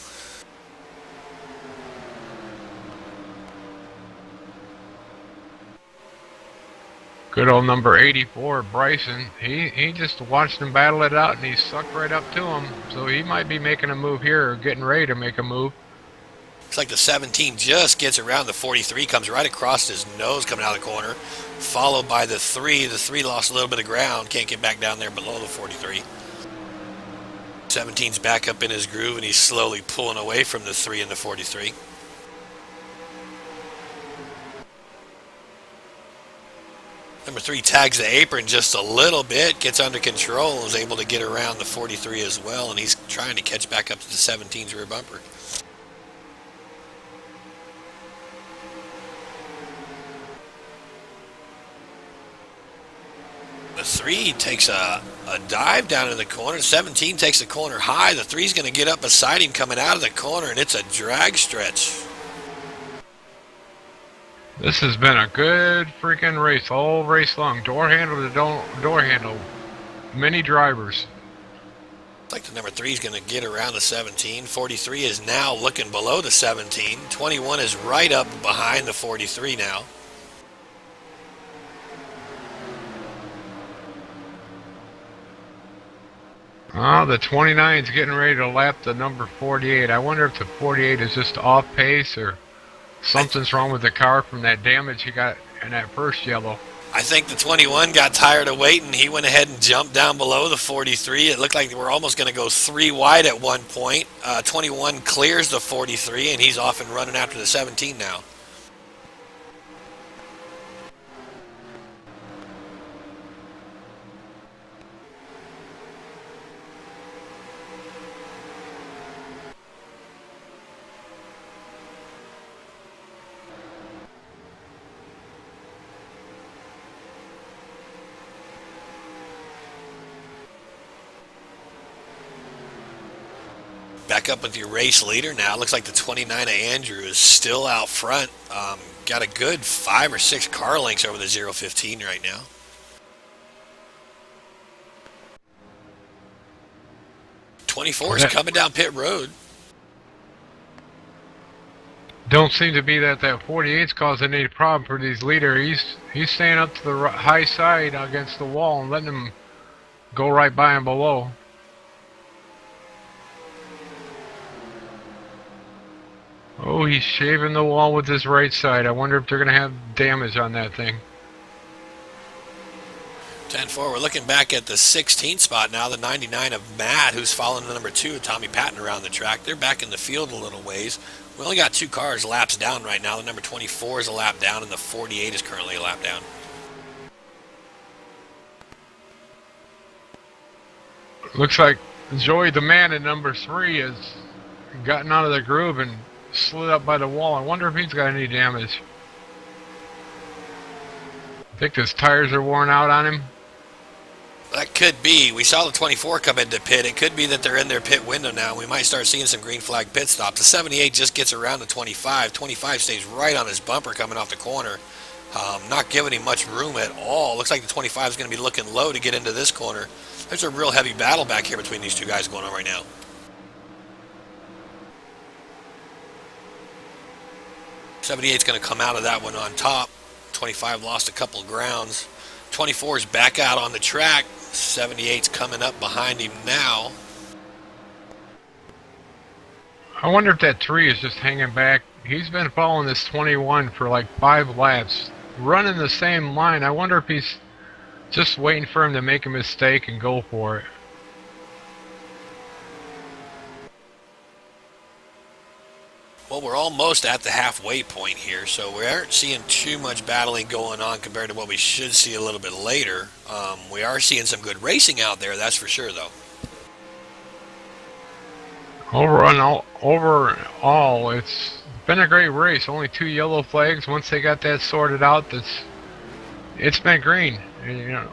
Good old number 84, Bryson. He just watched them battle it out, and he sucked right up to him. So he might be making a move here, or getting ready to make a move. Looks like the 17 just gets around the 43, comes right across his nose coming out of the corner, followed by the 3. The 3 lost a little bit of ground, can't get back down there below the 43. 17's back up in his groove, and he's slowly pulling away from the 3 and the 43. Number 3 tags the apron just a little bit, gets under control, and is able to get around the 43 as well, and he's trying to catch back up to the 17's rear bumper. The 3 takes a dive down in the corner. 17 takes the corner high. The 3's going to get up beside him coming out of the corner, and it's a drag stretch. This has been a good freaking race all race long. Door handle to door handle. Many drivers. Looks like the number 3 is going to get around the 17. 43 is now looking below the 17. 21 is right up behind the 43 now. Oh, the 29 is getting ready to lap the number 48. I wonder if the 48 is just off pace or something's wrong with the car from that damage he got in that first yellow. I think the 21 got tired of waiting. He went ahead and jumped down below the 43. It looked like they were almost going to go 3 wide at one point. 21 clears the 43, and he's off and running after the 17 now. Back up with your race leader now. Looks like the 29 of Andrew is still out front. Got a good 5 or 6 car lengths over the 015 right now. '24 is coming down pit road. Don't seem to be that 48's causing any problem for these leaders. He's staying up to the high side against the wall and letting them go right by him below. Oh, he's shaving the wall with his right side. I wonder if they're going to have damage on that thing. 10-4, we're looking back at the 16th spot now, the 99 of Matt, who's following the number 2, Tommy Patton, around the track. They're back in the field a little ways. We only got 2 cars laps down right now. The number 24 is a lap down, and the 48 is currently a lap down. Looks like Joey the man in number 3 has gotten out of the groove and slid up by the wall. I wonder if he's got any damage. I think his tires are worn out on him. That could be. We saw the 24 come into pit. It could be that they're in their pit window now. We might start seeing some green flag pit stops. The 78 just gets around the 25. 25 stays right on his bumper coming off the corner. Not giving him much room at all. Looks like the 25 is going to be looking low to get into this corner. There's a real heavy battle back here between these 2 guys going on right now. 78's going to come out of that one on top. 25 lost a couple of grounds. 24 is back out on the track. 78's coming up behind him now. I wonder if that 3 is just hanging back. He's been following this 21 for like 5 laps, running the same line. I wonder if he's just waiting for him to make a mistake and go for it. Well, we're almost at the halfway point here, so we aren't seeing too much battling going on compared to what we should see a little bit later. We are seeing some good racing out there, that's for sure, though. Overall, it's been a great race. Only 2 yellow flags. Once they got that sorted out, it's been green. And,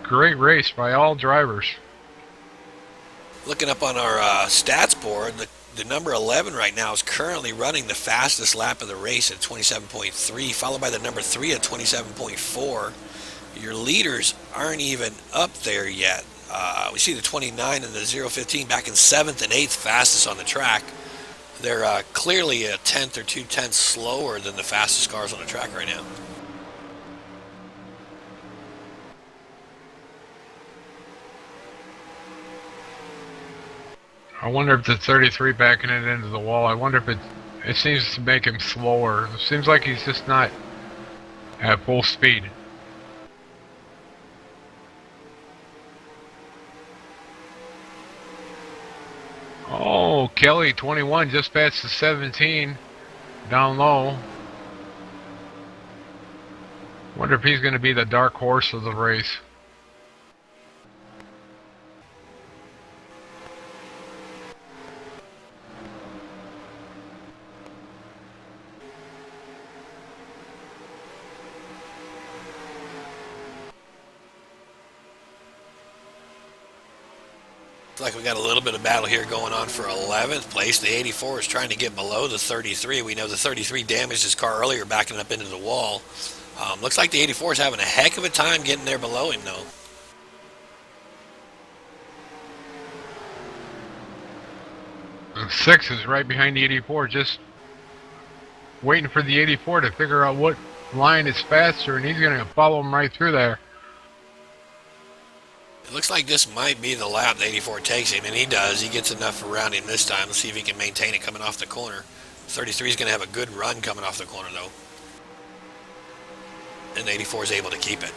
great race by all drivers. Looking up on our stats board, the number 11 right now is currently running the fastest lap of the race at 27.3, followed by the number 3 at 27.4. Your leaders aren't even up there yet. We see the 29 and the 015 back in 7th and 8th fastest on the track. They're clearly a 10th or 2 tenths slower than the fastest cars on the track right now. I wonder if the 33 backing it into the wall. I wonder it seems to make him slower. It seems like he's just not at full speed. Oh, Kelly, 21, just past the 17, down low. Wonder if he's going to be the dark horse of the race. Like we got a little bit of battle here going on for 11th place. The 84 is trying to get below the 33. We know the 33 damaged his car earlier, backing up into the wall. Looks like the 84 is having a heck of a time getting there below him, though. The 6 is right behind the 84, just waiting for the 84 to figure out what line is faster, and he's going to follow him right through there. It looks like this might be the lap the 84 takes him, and he does. He gets enough around him this time. Let's see if he can maintain it coming off the corner. 33 is going to have a good run coming off the corner, though. And the 84 is able to keep it.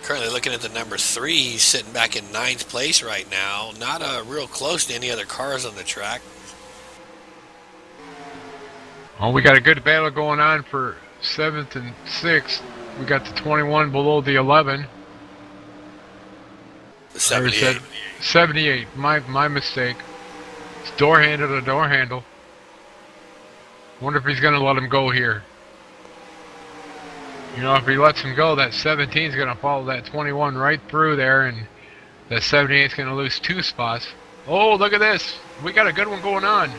Currently looking at the number 3, he's sitting back in 9th place right now. Not real close to any other cars on the track. Oh, we got a good battle going on for 7th and 6th. We got the 21 below the 11. The 78. 78, my mistake. It's door handle to door handle. Wonder if he's going to let him go here. You know, if he lets him go, that 17 is going to follow that 21 right through there, and that 78 is going to lose 2 spots. Oh, look at this. We got a good one going on.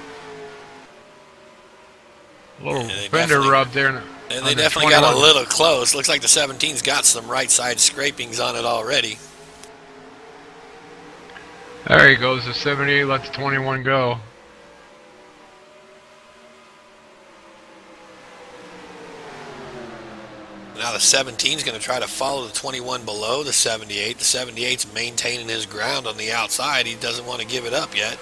A little fender rub there. And they definitely got a little close. Looks like the 17's got some right side scrapings on it already. There he goes. The 78 lets the 21 go. Now the 17 is going to try to follow the 21 below the 78. The 78's maintaining his ground on the outside. He doesn't want to give it up yet.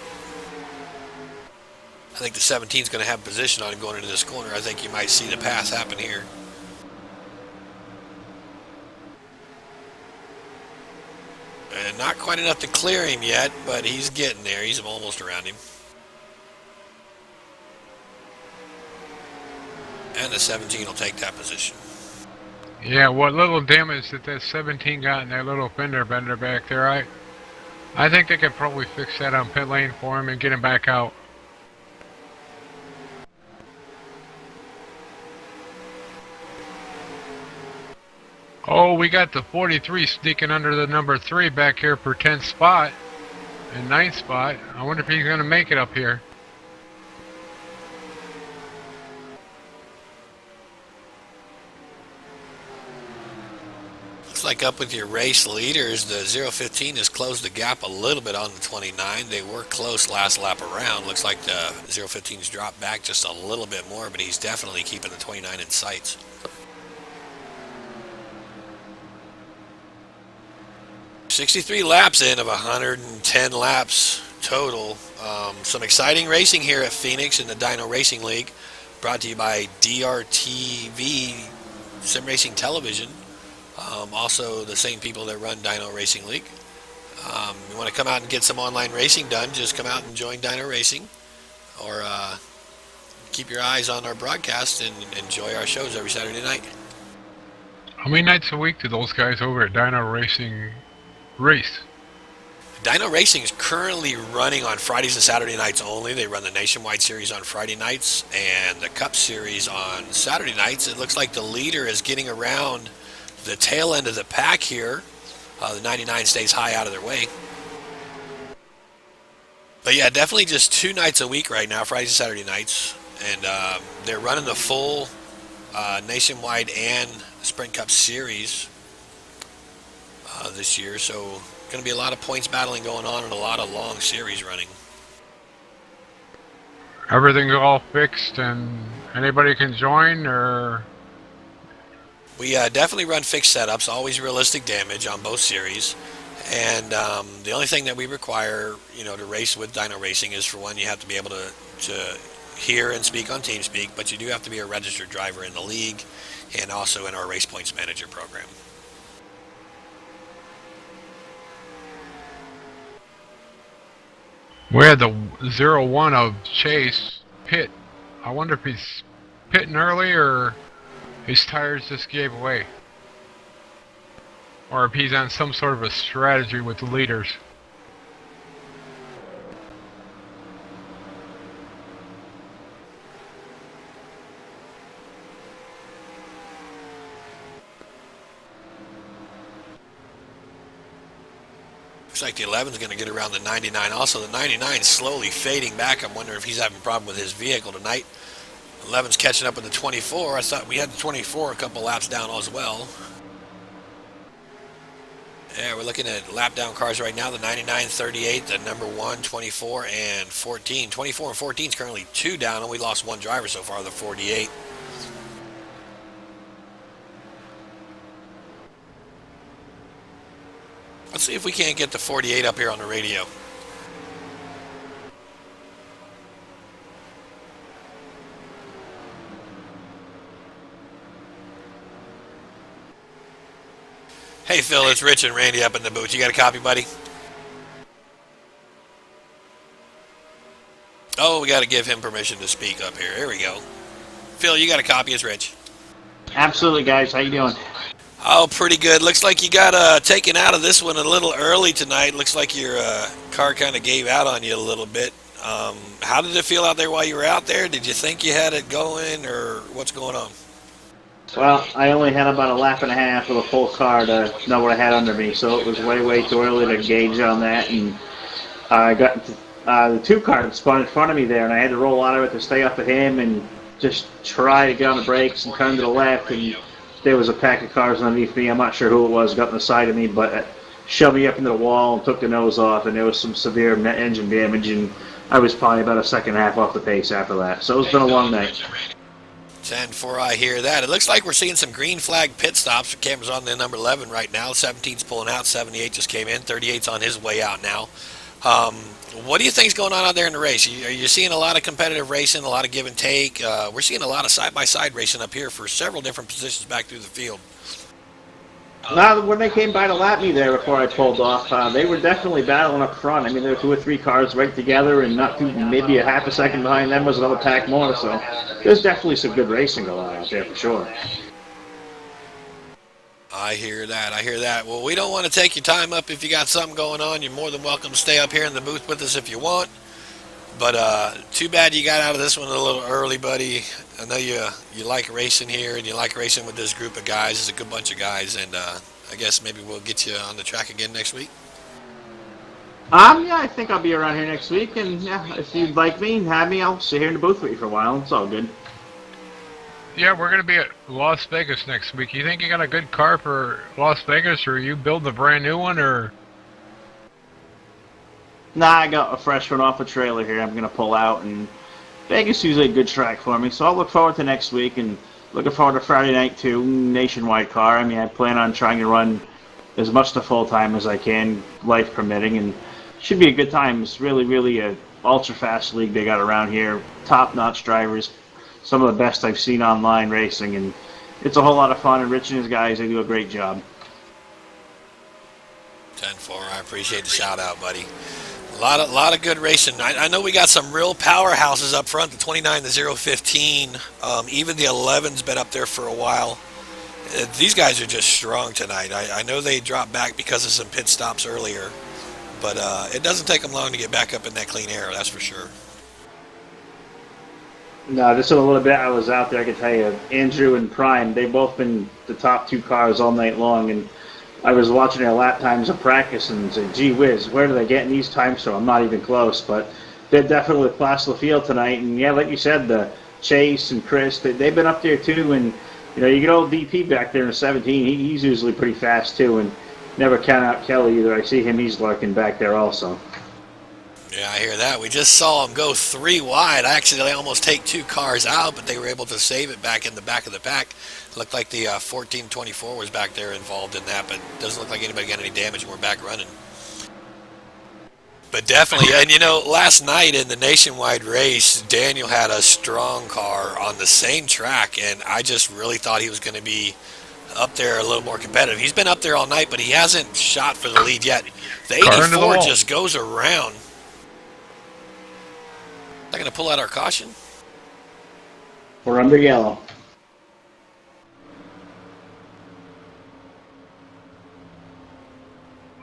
I think the 17 is going to have position on him going into this corner. I think you might see the pass happen here. And not quite enough to clear him yet, but he's getting there. He's almost around him. And the 17 will take that position. Yeah, what little damage that 17 got in that little fender bender back there, I think they could probably fix that on pit lane for him and get him back out. Oh, we got the 43 sneaking under the number 3 back here for 10th spot and 9th spot. I wonder if he's going to make it up here. Looks like up with your race leaders, the 015 has closed the gap a little bit on the 29. They were close last lap around. Looks like the 015's dropped back just a little bit more, but he's definitely keeping the 29 in sights. $63 laps in of 110 laps total. Some exciting racing here at Phoenix in the Dyno Racing League, brought to you by DRTV Sim Racing Television. Also the same people that run Dyno Racing League. You want to come out and get some online racing done, just come out and join Dyno Racing, or keep your eyes on our broadcast and enjoy our shows every Saturday night. How many nights a week do those guys over at Dyno Racing race? Dyno Racing is currently running on Fridays and Saturday nights only. They run the Nationwide Series on Friday nights and the Cup Series on Saturday nights. It looks like the leader is getting around the tail end of the pack here. The 99 stays high out of their way. But yeah, definitely just 2 nights a week right now, Fridays and Saturday nights. And they're running the full Nationwide and Sprint Cup Series this year. So going to be a lot of points battling going on and a lot of long series running. Everything's all fixed and anybody can join, or We definitely run fixed setups, always realistic damage on both series. And the only thing that we require, to race with Dyno Racing is, for one, you have to be able to hear and speak on TeamSpeak, but you do have to be a registered driver in the league and also in our Race Points Manager program. We had the 0-1 of Chase pit. I wonder if he's pitting early or his tires just gave way. Or if he's on some sort of a strategy with the leaders. Looks like the 11's going to get around the 99. Also, the 99 slowly fading back. I'm wondering if he's having a problem with his vehicle tonight. 11's catching up with the 24. I thought we had the 24 a couple laps down as well. Yeah, we're looking at lap down cars right now. The 99, 38, the number 1, 24, and 14. 24 and 14 is currently 2 down, and we lost 1 driver so far, the 48. Let's see if we can't get the 48 up here on the radio. Hey Phil, it's Rich and Randy up in the booth. You got a copy, buddy? Oh, we got to give him permission to speak up here. Here we go. Phil, you got a copy. It's Rich. Absolutely, guys. How you doing? Oh, pretty good. Looks like you got taken out of this one a little early tonight. Looks like your car kind of gave out on you a little bit. How did it feel out there while you were out there? Did you think you had it going, or what's going on? Well, I only had about a lap and a half of the full car to know what I had under me, so it was way too early to gauge on that. And I got the 2 car that spun in front of me there, and I had to roll out of it to stay up at him and just try to get on the brakes and turn to the left. And there was a pack of cars underneath me. I'm not sure who it was, got on the side of me, but it shoved me up into the wall and took the nose off, and there was some severe engine damage, and I was probably about a second and a half off the pace after that. So it's been a long night. 10-4, I hear that. It looks like we're seeing some green flag pit stops. The camera's on the number 11 right now. 17's pulling out. 78 just came in. 38's on his way out now. What do you think's going on out there in the race? Are you seeing a lot of competitive racing, a lot of give and take? We're seeing a lot of side-by-side racing up here for several different positions back through the field. Now, when they came by to lap me there before I pulled off, they were definitely battling up front. I mean, there were 2 or 3 cars right together, and not too, maybe a half a second behind them was another pack more. So there's definitely some good racing going on out there for sure. I hear that. I hear that. Well, we don't want to take your time up. If you got something going on, you're more than welcome to stay up here in the booth with us if you want. But too bad you got out of this one a little early, buddy. I know you like racing here, and you like racing with this group of guys. It's a good bunch of guys, and I guess maybe we'll get you on the track again next week. Yeah, I think I'll be around here next week, and yeah, if you'd like me, have me. I'll sit here in the booth with you for a while. It's all good. Yeah, we're going to be at Las Vegas next week. You think you got a good car for Las Vegas, or are you building a brand new one, or? Nah, I got a fresh one off a trailer here. I'm going to pull out, and Vegas is usually a good track for me, so I'll look forward to next week, and looking forward to Friday night too. Nationwide car. I mean, I plan on trying to run as much to full time as I can, life permitting, and should be a good time. It's really a ultra fast league they got around here. Top notch drivers, some of the best I've seen online racing, and it's a whole lot of fun. And Rich and his guys, they do a great job. 10-4. I appreciate the shout out, buddy. A lot of good racing. I know we got some real powerhouses up front. The 29, the 015, even the 11's been up there for a while. These guys are just strong tonight. I know they dropped back because of some pit stops earlier, but it doesn't take them long to get back up in that clean air, that's for sure. No, just in a little bit I was out there, I can tell you, Andrew and Prime, they've both been the top 2 cars all night long, and I was watching their lap times of practice and said, gee whiz, where do they get in these times? So I'm not even close, but they're definitely the class of the field tonight. And yeah, like you said, the Chase and Chris, they've been up there too. And you know, you get old DP back there in the 17, he's usually pretty fast too. And never count out Kelly either. I see him, he's lurking back there also. Yeah, I hear that. We just saw them go 3 wide. Actually, they almost take 2 cars out, but they were able to save it back in the back of the pack. Looked like the 1424 was back there involved in that, but doesn't look like anybody got any damage, and we're back running. But definitely, and last night in the nationwide race, Daniel had a strong car on the same track, and I just really thought he was going to be up there a little more competitive. He's been up there all night, but he hasn't shot for the lead yet. The 84 just goes around. Not going to pull out our caution? We're under yellow.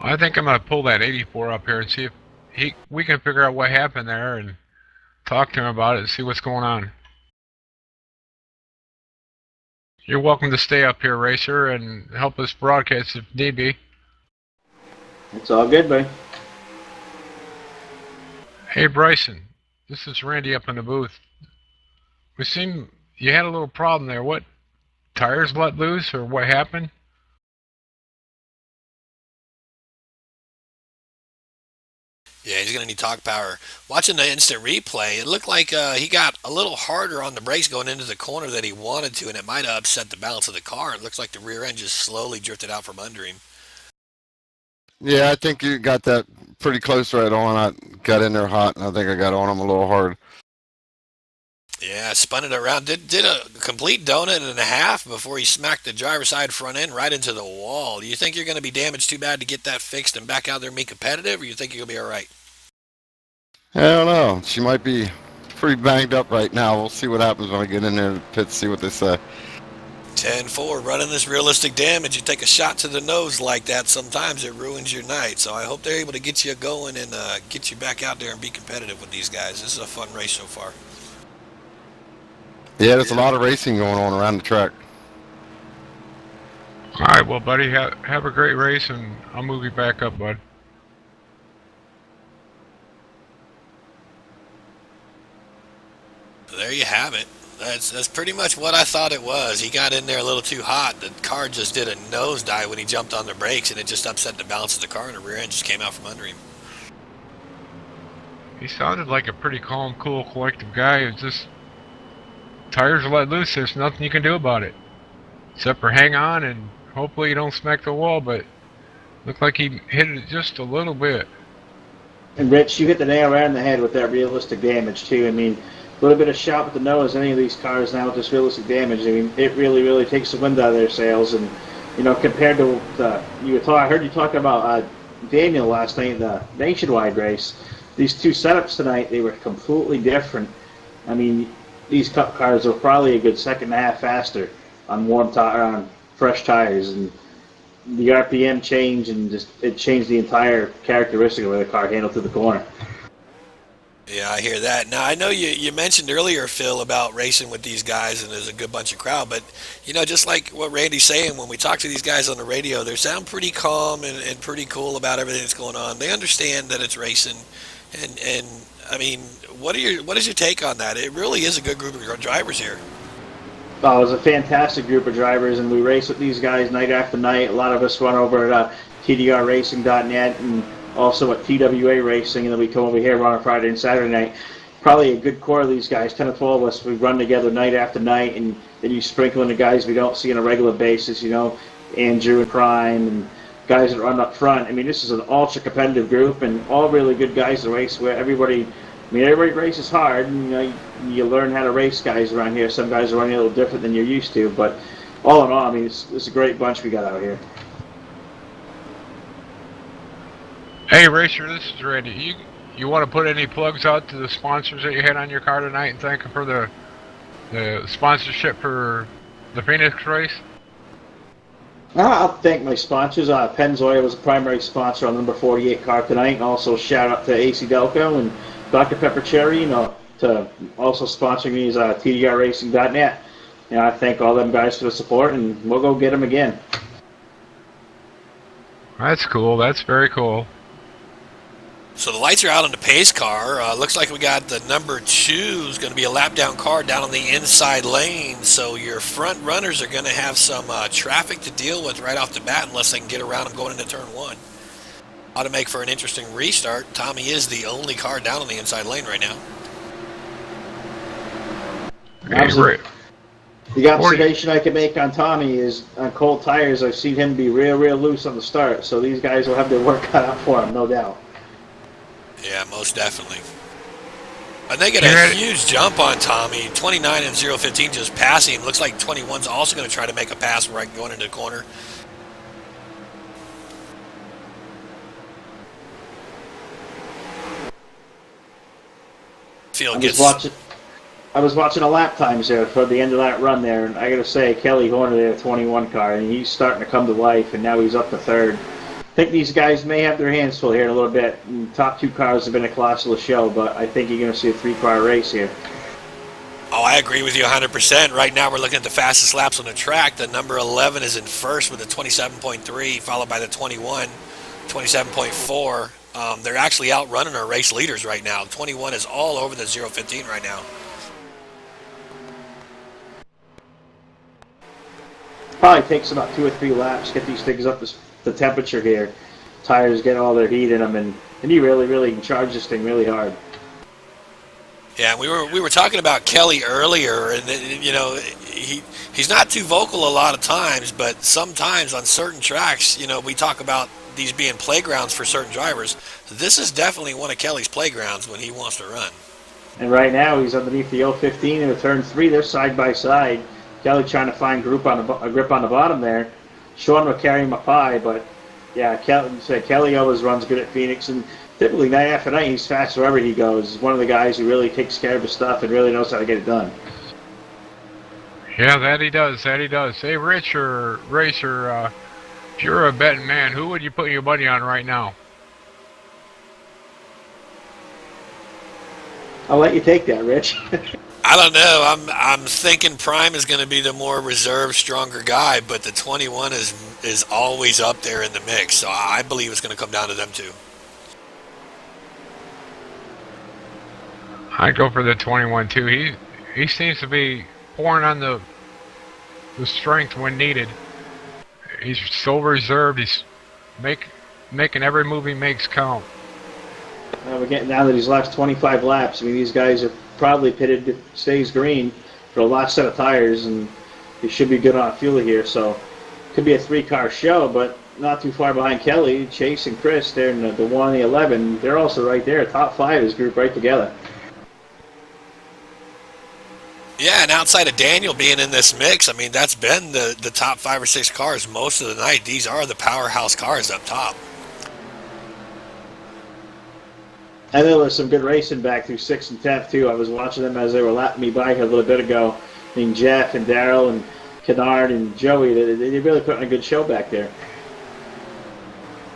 I think I'm going to pull that 84 up here and see if we can figure out what happened there and talk to him about it and see what's going on. You're welcome to stay up here, Racer, and help us broadcast if need be. It's all good, buddy. Hey, Bryson. This is Randy up in the booth. We seem you had a little problem there. What, tires let loose or what happened? Yeah, he's going to need talk power. Watching the instant replay, it looked like he got a little harder on the brakes going into the corner than he wanted to, and it might have upset the balance of the car. It looks like the rear end just slowly drifted out from under him. Yeah, I think you got that pretty close right on. I got in there hot, and I think I got on him a little hard. Yeah, spun it around. Did a complete donut and a half before he smacked the driver's side front end right into the wall. Do you think you're going to be damaged too bad to get that fixed and back out there and be competitive, or you think you'll be all right? I don't know. She might be pretty banged up right now. We'll see what happens when I get in there to the pit, see what they say. 10-4, running this realistic damage. You take a shot to the nose like that, sometimes it ruins your night. So I hope they're able to get you going and get you back out there and be competitive with these guys. This is a fun race so far. Yeah, there's a lot of racing going on around the track. All right, well, buddy, have a great race, and I'll move you back up, bud. There you have it. That's pretty much what I thought it was. He got in there a little too hot. The car just did a nosedive when he jumped on the brakes, and it just upset the balance of the car, and the rear end just came out from under him. He sounded like a pretty calm, cool, collective guy. It's just tires are let loose. There's nothing you can do about it except for hang on and hopefully you don't smack the wall. But looked like he hit it just a little bit. And Rich, you hit the nail right on the head with that realistic damage too. I mean, a little bit of shot with the nose. Any of these cars now with this realistic damage, I mean, it really takes the wind out of their sails. And compared to I heard you talking about Daniel last night in the nationwide race. These two setups tonight, they were completely different. I mean, these Cup cars were probably a good second and a half faster on on fresh tires, and the RPM changed and it changed the entire characteristic of where the car handled through the corner. Yeah, I hear that. Now, I know you mentioned earlier, Phil, about racing with these guys, and there's a good bunch of crowd, but, just like what Randy's saying, when we talk to these guys on the radio, they sound pretty calm and pretty cool about everything that's going on. They understand that it's racing, and I mean, what is your take on that? It really is a good group of drivers here. Oh, it was a fantastic group of drivers, and we race with these guys night after night. A lot of us run over at TDRRacing.net and also at TWA Racing, and then we come over here on a Friday and Saturday night. Probably a good core of these guys, 10 or 12 of us, we run together night after night, and then you sprinkle in the guys we don't see on a regular basis, Andrew and Prime, and guys that run up front. I mean, this is an ultra-competitive group, and all really good guys to race where everybody races hard, and you learn how to race guys around here. Some guys are running a little different than you're used to, but all in all, I mean, it's a great bunch we got out here. Hey, Racer, this is Randy. You want to put any plugs out to the sponsors that you had on your car tonight and thank them for the sponsorship for the Phoenix race? I'll thank my sponsors. Pennzoil was a primary sponsor on the number 48 car tonight, and also shout out to AC Delco and Dr. Pepper Cherry, to also sponsoring me is TDRRacing.net. I thank all them guys for the support, and we'll go get them again. That's cool. That's very cool. So the lights are out on the pace car. Looks like we got the number 2 is going to be a lap down car down on the inside lane. So your front runners are going to have some traffic to deal with right off the bat unless they can get around them going into turn 1. Ought to make for an interesting restart. Tommy is the only car down on the inside lane right now. The observation I can make on Tommy is on cold tires, I've seen him be real loose on the start. So these guys will have their work cut out for him, no doubt. Yeah, most definitely. And they get a huge jump on Tommy. 29 and 015 just passing him. Looks like 21's also going to try to make a pass right going into the corner. I was watching a lap times there for the end of that run there, and I got to say, Kelly Horner there, 21 car, and he's starting to come to life, and now he's up to third. I think these guys may have their hands full here in a little bit. And top two cars have been a colossal show, but I think you're going to see a three-car race here. Oh, I agree with you 100%. Right now we're looking at the fastest laps on the track. The number 11 is in first with a 27.3, followed by the 21, 27.4. They're actually outrunning our race leaders right now. 21 is all over the 015 right now. Probably takes about 2 or 3 laps, get these things up to the temperature here. Tires get all their heat in them, and you really can charge this thing really hard. Yeah, we were talking about Kelly earlier, and you know he's not too vocal a lot of times, but sometimes on certain tracks, you know, we talk about these being playgrounds for certain drivers. This is definitely one of Kelly's playgrounds when he wants to run. And right now he's underneath the 015 in the turn 3. They're side by side. Kelly trying to find a grip on the bottom there. Sean will carry him up high, but yeah, Kelly always runs good at Phoenix, and typically night after night he's fast wherever he goes. He's one of the guys who really takes care of his stuff and really knows how to get it done. Yeah, that he does. Hey, Rich or Racer, if you're a betting man, who would you put your money on right now? I'll let you take that, Rich. I don't know. I'm thinking Prime is going to be the more reserved, stronger guy, but the 21 is always up there in the mix. So I believe it's going to come down to them two. I'd go for the 21 too. He seems to be pouring on the strength when needed. He's so reserved. He's making every move he makes count. We're getting now that he's last 25 laps. I mean, these guys are probably pitted to stays green for a last set of tires, and he should be good on fuel here. So could be a 3-car show, but not too far behind Kelly. Chase and Chris, they're in the 1 and the 11. They're also right there. Top 5 is grouped right together. Yeah, and outside of Daniel being in this mix, I mean, that's been the top 5 or 6 cars most of the night. These are the powerhouse cars up top. And there was some good racing back through 6th and 10th, too. I was watching them as they were lapping me by here a little bit ago. I mean, Jeff and Daryl and Kennard and Joey, they really put on a good show back there.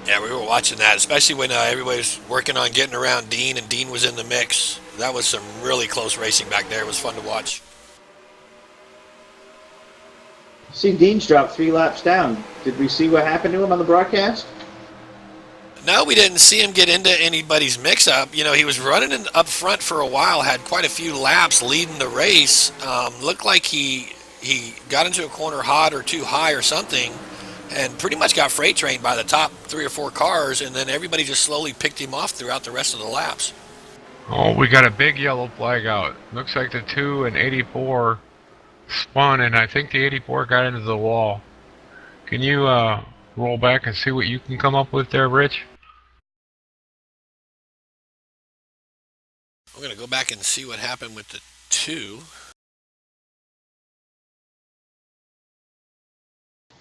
Yeah, we were watching that, especially when everybody was working on getting around Dean, and Dean was in the mix. That was some really close racing back there. It was fun to watch. See, Dean's dropped 3 laps down. Did we see what happened to him on the broadcast? No, we didn't see him get into anybody's mix-up. You know, he was running up front for a while, had quite a few laps leading the race. Looked like he got into a corner hot or too high or something, and pretty much got freight trained by the top 3 or 4 cars, and then everybody just slowly picked him off throughout the rest of the laps. Oh, we got a big yellow flag out. Looks like the 2 and 84 spun, and I think the 84 got into the wall. Can you roll back and see what you can come up with there, Rich? We're going to go back and see what happened with the 2.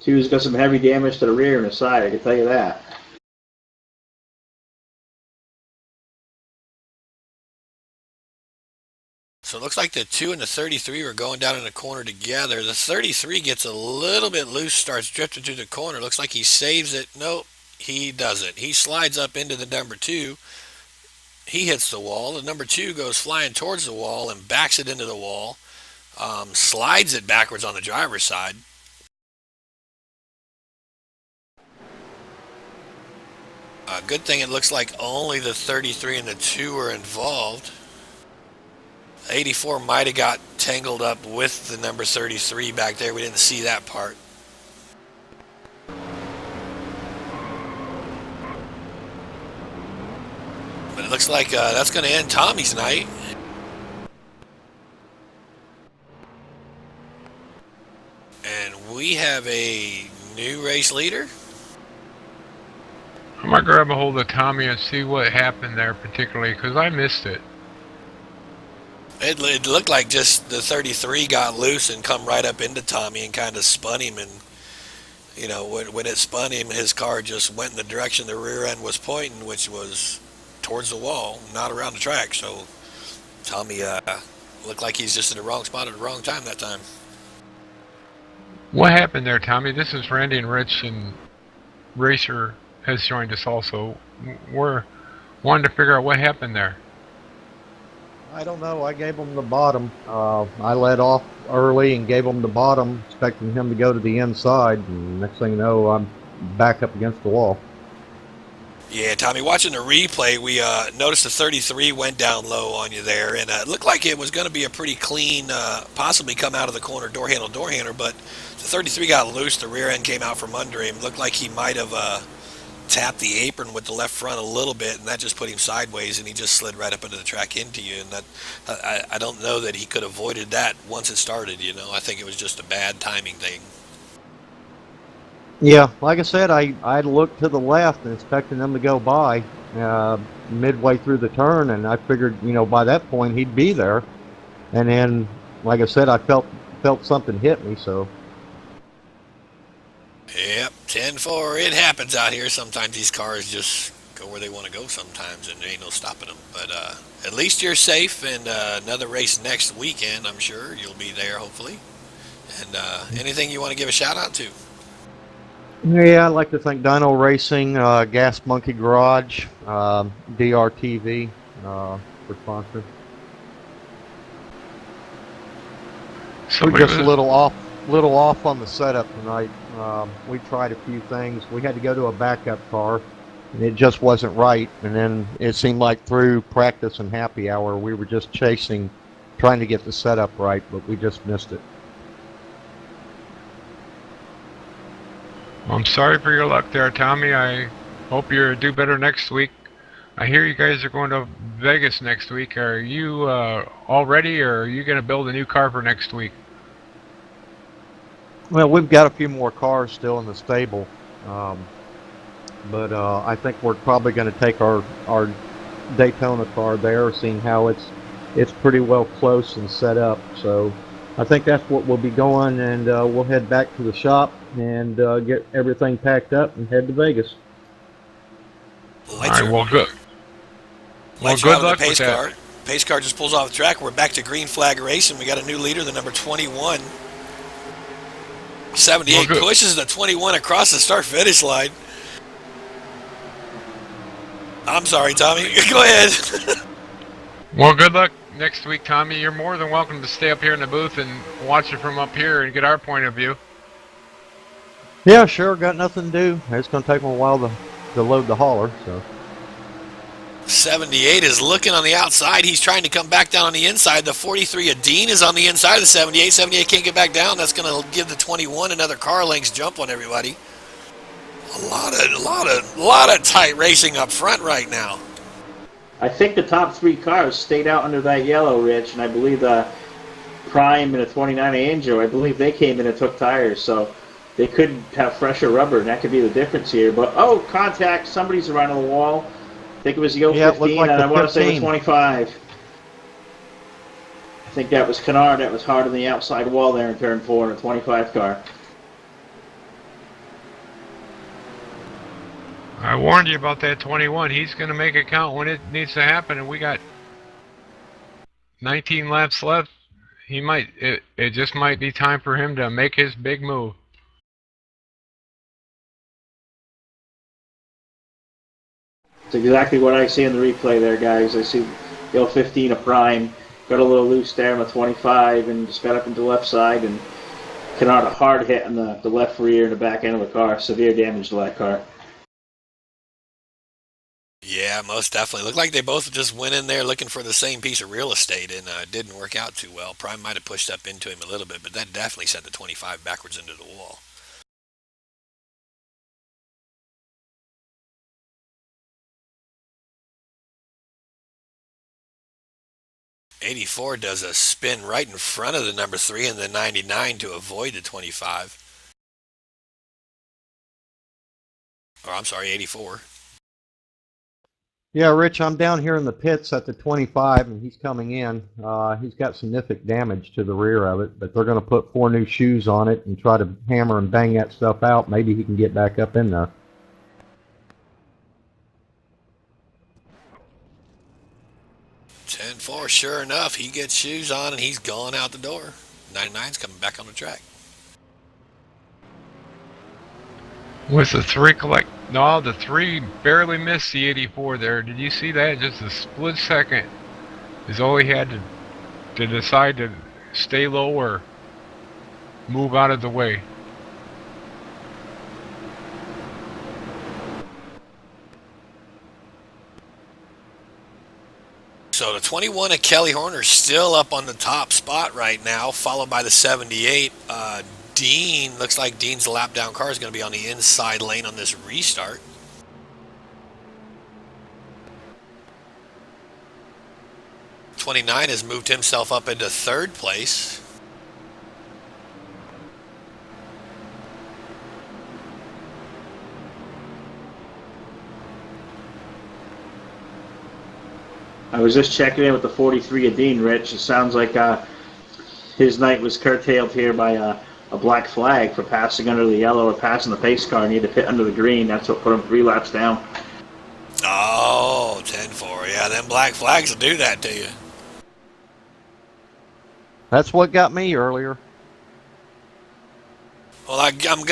2's got some heavy damage to the rear and the side, I can tell you that. So it looks like the 2 and the 33 are going down in the corner together. The 33 gets a little bit loose, starts drifting through the corner. Looks like he saves it. Nope, he doesn't. He slides up into the number 2. He hits the wall. The number 2 goes flying towards the wall and backs it into the wall. Slides it backwards on the driver's side. Good thing it looks like only the 33 and the 2 are involved. 84 might have got tangled up with the number 33 back there. We didn't see that part. looks like that's going to end Tommy's night. And we have a new race leader. I might grab a hold of Tommy and see what happened there particularly, because I missed it. It looked like just the 33 got loose and come right up into Tommy and kind of spun him. And, you know, when it spun him, his car just went in the direction the rear end was pointing, which was towards the wall, not around the track. So Tommy looked like he's just in the wrong spot at the wrong time that time. What happened there, Tommy? This is Randy and Rich, and Racer has joined us also. We're wanting to figure out what happened there. I don't know. I gave him the bottom. I led off early and gave him the bottom, expecting him to go to the inside. And next thing you know, I'm back up against the wall. Yeah, Tommy, watching the replay, we noticed the 33 went down low on you there, and it looked like it was going to be a pretty clean, possibly come out of the corner door handle, but the 33 got loose, the rear end came out from under him. Looked like he might have tapped the apron with the left front a little bit, and that just put him sideways, and he just slid right up into the track into you. And that I don't know that he could have avoided that once it started, you know. I think it was just a bad timing thing. Yeah, like I said, I looked to the left and expecting them to go by midway through the turn, and I figured, you know, by that point he'd be there. And then, like I said, I felt something hit me, so. Yep, 10-4. It happens out here. Sometimes these cars just go where they want to go sometimes, and there ain't no stopping them. But at least you're safe, and another race next weekend, I'm sure. You'll be there, hopefully. And anything you want to give a shout-out to? Yeah, I'd like to thank Dyno Racing, Gas Monkey Garage, DRTV for sponsoring. We're just a little off on the setup tonight. We tried a few things. We had to go to a backup car, and it just wasn't right. And then it seemed like through practice and happy hour, we were just trying to get the setup right, but we just missed it. Well, I'm sorry for your luck there, Tommy. I hope you do better next week. I hear you guys are going to Vegas next week. Are you all ready, or are you going to build a new car for next week? Well, we've got a few more cars still in the stable, but I think we're probably going to take our Daytona car there, seeing how it's pretty well close and set up. So I think that's what we'll be going, and we'll head back to the shop and get everything packed up and head to Vegas. All right, well, good. Well, Lights good are out on luck the pace with that. car. Pace car just pulls off the track. We're back to green flag racing. We got a new leader, the number 21. 78 pushes the 21 across the start-finish line. I'm sorry, Tommy. Go ahead. Well, good luck next week, Tommy. You're more than welcome to stay up here in the booth and watch it from up here and get our point of view. Yeah, sure. Got nothing to do. It's going to take me a while to load the hauler. So 78 is looking on the outside. He's trying to come back down on the inside. The 43 of Dean is on the inside of the 78. 78 can't get back down. That's going to give the 21 another car lengths jump on everybody. A lot of tight racing up front right now. I think the top three cars stayed out under that yellow, Rich, and I believe the Prime and the 29 Angel, I believe they came in and took tires, so they could have fresher rubber, and that could be the difference here. But, oh, contact. Somebody's around the wall. I think it was the 015, like and the I want to say 15. the 25. I think that was Kennard. That was hard on the outside wall there in turn 4 in a 25 car. I warned you about that 21. He's going to make it count when it needs to happen, and we got 19 laps left. It just might be time for him to make his big move. It's exactly what I see in the replay there, guys. I see the 015 a Prime, got a little loose there on the 25 and just got up into the left side, and Kennard a hard hit on the left rear and the back end of the car. Severe damage to that car. Yeah, most definitely. Looked like they both just went in there looking for the same piece of real estate, and it didn't work out too well. Prime might have pushed up into him a little bit, but that definitely sent the 25 backwards into the wall. 84 does a spin right in front of the number 3 and the 99 to avoid the 25. Or I'm sorry, 84. Yeah, Rich, I'm down here in the pits at the 25, and he's coming in. He's got significant damage to the rear of it, but they're going to put 4 new shoes on it and try to hammer and bang that stuff out. Maybe he can get back up in there. Ten four, sure enough, he gets shoes on and he's gone out the door. 99's coming back on the track. Was the 3 No, the 3 barely missed the 84 there. Did you see that? Just a split second is all he had to decide to stay low or move out of the way. So the 21 of Kelly Horner still up on the top spot right now, followed by the 78. Dean, looks like Dean's lap down car is going to be on the inside lane on this restart. '29 has moved himself up into 3rd place. I was just checking in with the 43 of Dean, Rich. It sounds like his night was curtailed here by a black flag for passing under the yellow or passing the pace car, and he had to pit under the green. That's what put him 3 laps down. Oh, 10-4. Yeah, them black flags will do that to you. That's what got me earlier. Well, I'm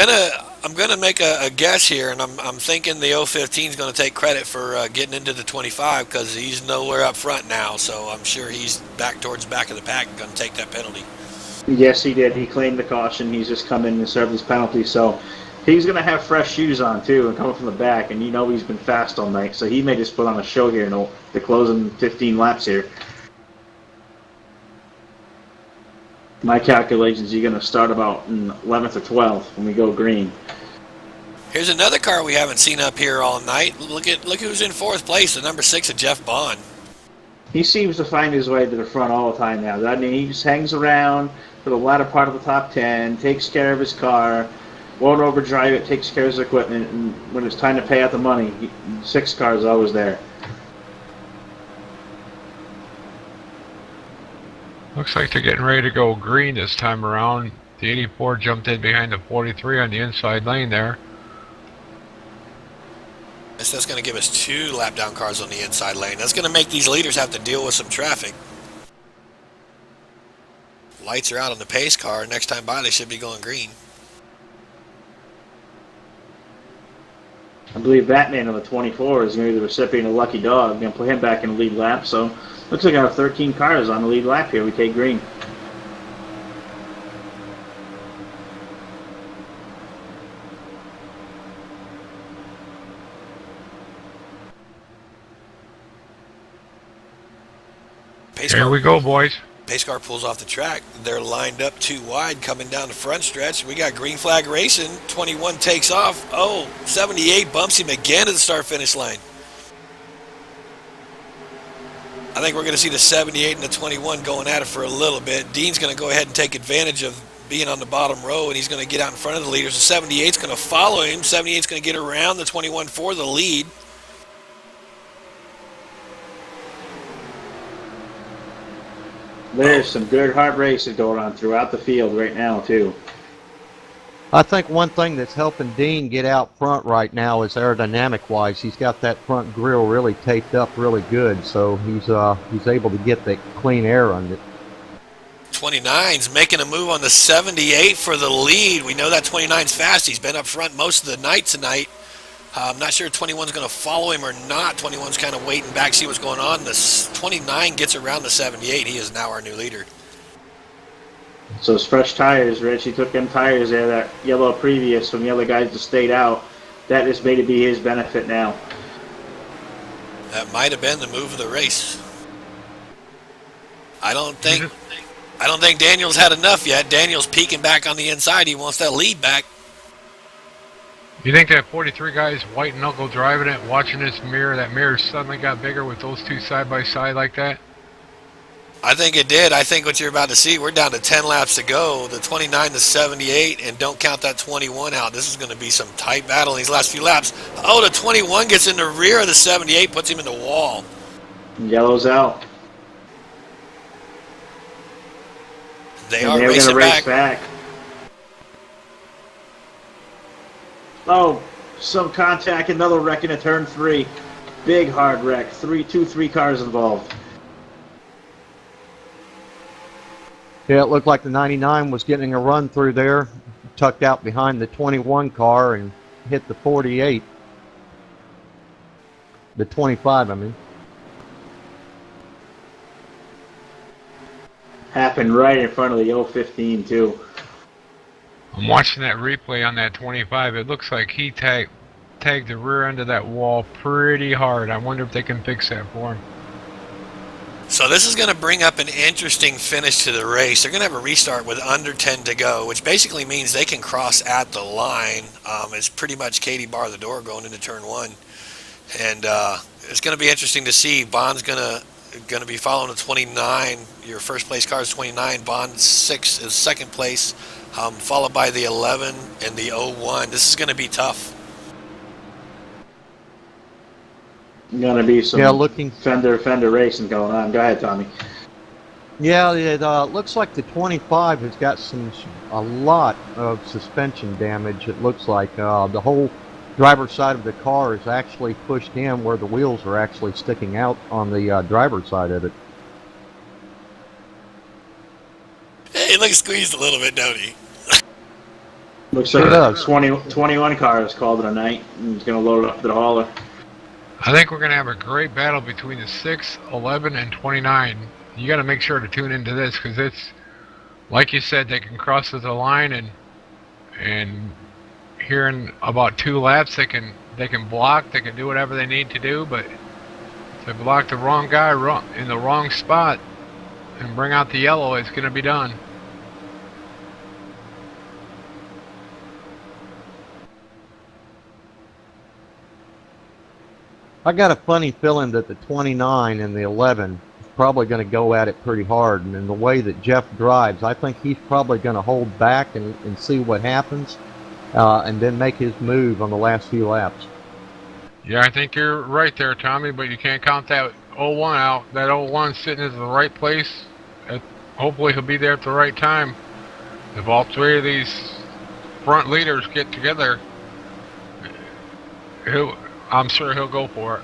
gonna make a guess here, and I'm thinking the 015 is going to take credit for getting into the 25 because he's nowhere up front now. So I'm sure he's back towards the back of the pack and going to take that penalty. Yes, he did. He claimed the caution. He's just come in and served his penalty. So he's going to have fresh shoes on, too, and coming from the back. And you know he's been fast all night. So he may just put on a show here in the closing 15 laps here. My calculations, you're going to start about in 11th or 12th when we go green. Here's another car we haven't seen up here all night. Look who's in 4th place, the number 6 of Jeff Bond. He seems to find his way to the front all the time now. I mean, he just hangs around for the latter part of the top 10, takes care of his car, won't overdrive it, takes care of his equipment, and when it's time to pay out the money, 6 car is always there. Looks like they're getting ready to go green this time around. The 84 jumped in behind the 43 on the inside lane there. That's going to give us 2 lap down cars on the inside lane. That's going to make these leaders have to deal with some traffic. Lights are out on the pace car. Next time by, they should be going green. I believe Batman on the 24 is going to be the recipient of Lucky Dog. Going to put him back in the lead lap. So looks like I have 13 cars on the lead lap here. We take green. Here we go, boys. Pace car pulls off the track. They're lined up 2 wide coming down the front stretch. We got green flag racing. 21 takes off. Oh, 78 bumps him again at the start-finish line. I think we're going to see the 78 and the 21 going at it for a little bit. Dean's going to go ahead and take advantage of being on the bottom row, and he's going to get out in front of the leaders. The 78's going to follow him. 78's going to get around the 21 for the lead. There's some good hard racing going on throughout the field right now, too. I think one thing that's helping Dean get out front right now is aerodynamic-wise. He's got that front grille really taped up really good, so he's able to get the clean air on it. 29's making a move on the 78 for the lead. We know that 29's fast. He's been up front most of the night tonight. I'm not sure if 21's going to follow him or not. 21's kind of waiting back, see what's going on. The 29 gets around the 78. He is now our new leader. So it's fresh tires, Rich. He took them tires there, that yellow previous from the other guys that stayed out. That just made it be his benefit now. That might have been the move of the race. I don't think Daniel's had enough yet. Daniel's peeking back on the inside. He wants that lead back. You think that 43 guy is white knuckle driving it, watching this mirror? That mirror suddenly got bigger with those 2 side by side like that? I think it did. I think what you're about to see, we're down to 10 laps to go. The 29 to 78, and don't count that 21 out. This is going to be some tight battle in these last few laps. Oh, the 21 gets in the rear of the 78, puts him in the wall. Yellow's out. They and are they're racing gonna race back. Oh, some contact, another wreck in a turn 3. Big hard wreck. Three cars involved. Yeah, it looked like the 99 was getting a run through there, tucked out behind the 21 car and hit the 48. The 25, I mean. Happened right in front of the 015 too. I'm watching that replay on that 25. It looks like he tagged the rear end of that wall pretty hard. I wonder if they can fix that for him. So this is going to bring up an interesting finish to the race. They're going to have a restart with under 10 to go, which basically means they can cross at the line. It's pretty much Katie bar the door going into turn 1. And it's going to be interesting to see. Bond's going to be following the 29. Your first place car is 29. Bond 6 is second place, followed by the 11 and the 01. This is going to be tough. Gonna be some fender racing going on. Go ahead, Tommy. Yeah, it looks like the 25 has got a lot of suspension damage. It looks like the whole driver's side of the car is actually pushed in where the wheels are actually sticking out on the driver's side of it. Hey, he looks squeezed a little bit, don't he? Looks like a 21 car is called it a night, and he's gonna load it up to the hauler. I think we're going to have a great battle between the 6, 11, and 29. You got to make sure to tune into this because it's, like you said, they can cross the line and here in about 2 laps they can block, they can do whatever they need to do, but if they block the wrong guy in the wrong spot and bring out the yellow, it's going to be done. I got a funny feeling that the 29 and the 11 is probably going to go at it pretty hard. And in the way that Jeff drives, I think he's probably going to hold back and see what happens and then make his move on the last few laps. Yeah, I think you're right there, Tommy, but you can't count that 01 out. That 01 sitting at the right place. Hopefully he'll be there at the right time. If all 3 of these front leaders get together, I'm sure he'll go for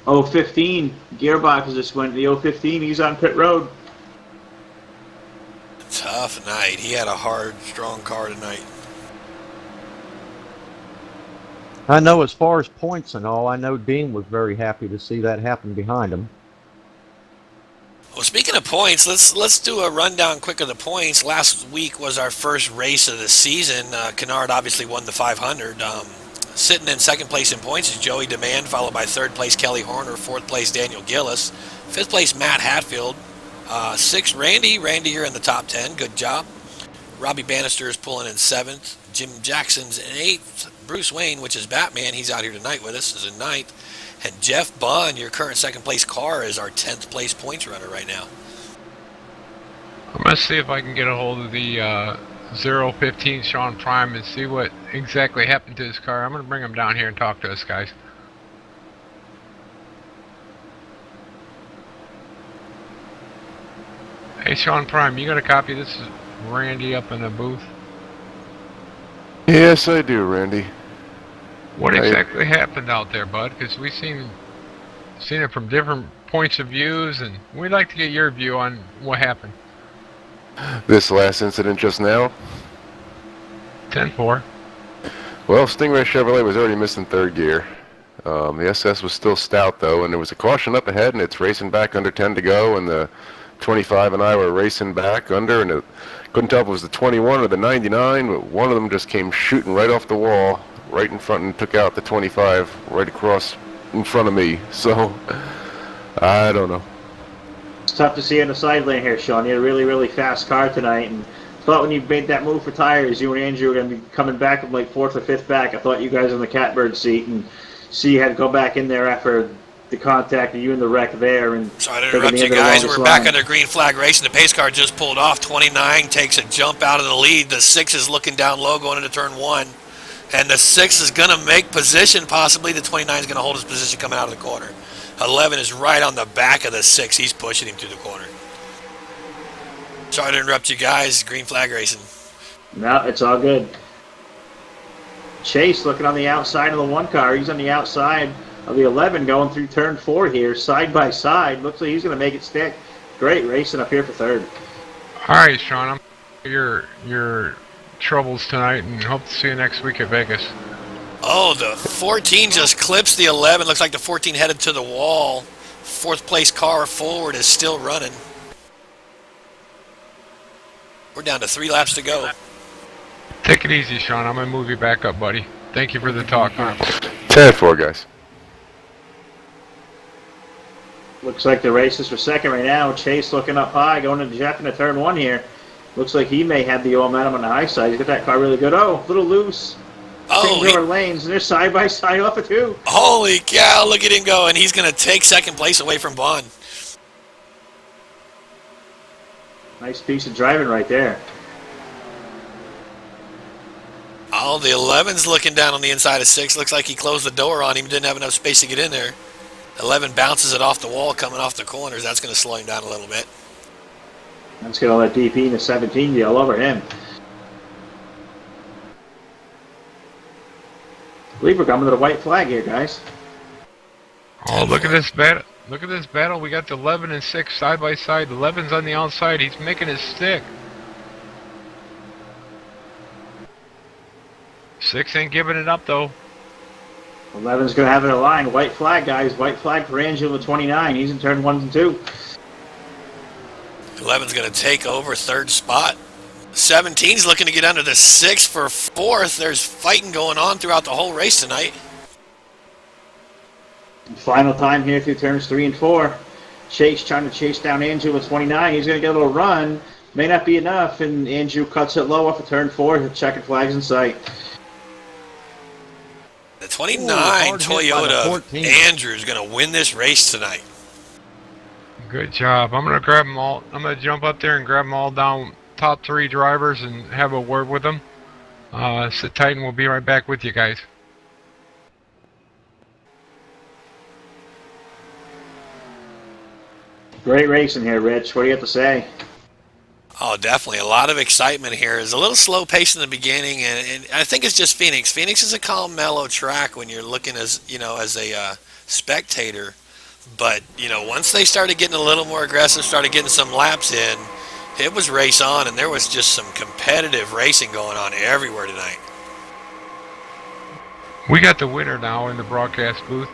it. 015, gearbox just went to the 015. He's on pit road. Tough night. He had a hard, strong car tonight. I know as far as points and all, I know Dean was very happy to see that happen behind him. Well, speaking of points, let's do a rundown quick of the points. Last week was our first race of the season. Kennard obviously won the 500. Sitting in second place in points is Joey Demand, followed by third place Kelly Horner, fourth place Daniel Gillis, fifth place Matt Hatfield, sixth Randy. Randy, you're in the top 10. Good job. Robbie Bannister is pulling in seventh. Jim Jackson's in eighth. Bruce Wayne, which is Batman, he's out here tonight with us, is in ninth. And Jeff Bunn, your current second place car, is our 10th place points runner right now. I'm going to see if I can get a hold of the 015 Sean Prime and see what exactly happened to his car. I'm going to bring him down here and talk to us, guys. Hey, Sean Prime, you got a copy? This is Randy up in the booth. Yes, I do, Randy. What exactly happened out there, bud? Because we've seen it from different points of views, and we'd like to get your view on what happened. This last incident just now? 10-4. Well, Stingray Chevrolet was already missing third gear. The SS was still stout, though, and there was a caution up ahead, and it's racing back under 10 to go, and the 25 and I were racing back under, and couldn't tell if it was the 21 or the 99, but one of them just came shooting right off the wall, right in front, and took out the 25 right across in front of me. So, I don't know. It's tough to see in the side lane here, Sean. You had a really, really fast car tonight, and I thought when you made that move for tires, you and Andrew were going to be coming back from like fourth or fifth back. I thought you guys in the catbird seat, and see you had to go back in there after the contact of you and the wreck there. And sorry to interrupt you guys. We're back under green flag racing. The pace car just pulled off. 29 takes a jump out of the lead. The 6 is looking down low going into turn 1. And the 6 is going to make position, possibly. The 29 is going to hold his position coming out of the corner. 11 is right on the back of the 6. He's pushing him through the corner. Sorry to interrupt you guys. Green flag racing. No, it's all good. Chase looking on the outside of the 1 car. He's on the outside of the 11 going through turn 4 here, side by side. Looks like he's going to make it stick. Great racing up here for 3rd. All right, Sean. I'm your troubles tonight, and hope to see you next week at Vegas. Oh, the 14 just clips the 11. Looks like the 14 headed to the wall. 4th place car forward is still running. We're down to 3 laps to go. Take it easy, Sean. I'm going to move you back up, buddy. Thank you for the talk. 10-4, guys. Looks like the race is for 2nd right now. Chase looking up high, going to Jeff into turn 1 here. Looks like he may have the momentum on the high side. He's got that car really good. Oh, a little loose. Oh, Change over lanes, and they're side by side off of 2. Holy cow, look at him go, and he's going to take 2nd place away from Bond. Nice piece of driving right there. Oh, the 11's looking down on the inside of 6. Looks like he closed the door on him. Didn't have enough space to get in there. 11 bounces it off the wall coming off the corners. That's going to slow him down a little bit. That's going to let DP and the 17 be all over him. I believe we're coming to the white flag here, guys. Oh, look at this battle. Look at this battle. We got the 11 and 6 side by side. The 11's on the outside. He's making his stick. 6 ain't giving it up, though. 11's going to have it in line. White flag, guys. White flag for Angelo 29. He's in turn 1 and 2. 11's going to take over 3rd spot. 17's looking to get under the 6 for 4th. There's fighting going on throughout the whole race tonight. Final time here through turns 3 and 4. Chase trying to chase down Andrew with 29. He's going to get a little run. May not be enough, and Andrew cuts it low off of turn 4. Checking flags in sight. The 29 Toyota Andrew is going to win this race tonight. Good job. I'm going to grab them all. I'm going to jump up there and grab them all down, top 3 drivers, and have a word with them. Sit tight, and we'll be right back with you guys. Great racing here, Rich. What do you have to say? Oh, definitely. A lot of excitement here. It's a little slow pace in the beginning, and I think it's just Phoenix. Phoenix is a calm, mellow track when you're looking as a spectator. But, once they started getting a little more aggressive, started getting some laps in, it was race on, and there was just some competitive racing going on everywhere tonight. We got the winner now in the broadcast booth.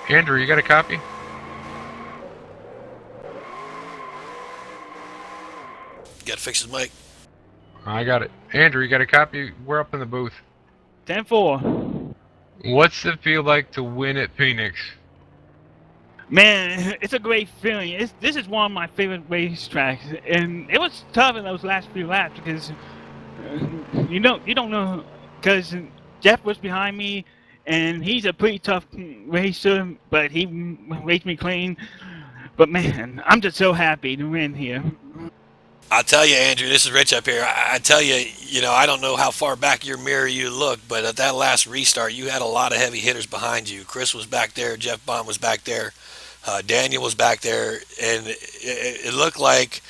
Andrew, you got a copy? Got to fix his mic. I got it. Andrew, you got a copy? We're up in the booth. 10-4. What's it feel like to win at Phoenix? Man, it's a great feeling. This is one of my favorite racetracks, and it was tough in those last few laps because you don't know, because Jeff was behind me, and he's a pretty tough racer, but he raced me clean. But man, I'm just so happy to win here. I'll tell you, Andrew, this is Rich up here. I tell you, I don't know how far back your mirror you look, but at that last restart, you had a lot of heavy hitters behind you. Chris was back there. Jeff Bond was back there. Daniel was back there. And it looked like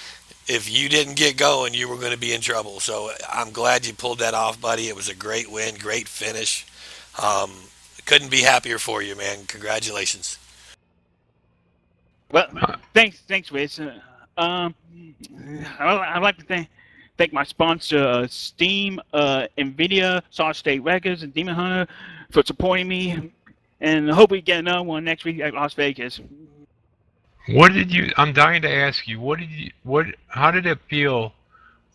if you didn't get going, you were going to be in trouble. So I'm glad you pulled that off, buddy. It was a great win, great finish. Couldn't be happier for you, man. Congratulations. Well, thanks, Rich. I'd like to thank my sponsor, Steam, NVIDIA, Saw State Records, and Demon Hunter for supporting me, and I hope we get another one next week at Las Vegas. I'm dying to ask you, how did it feel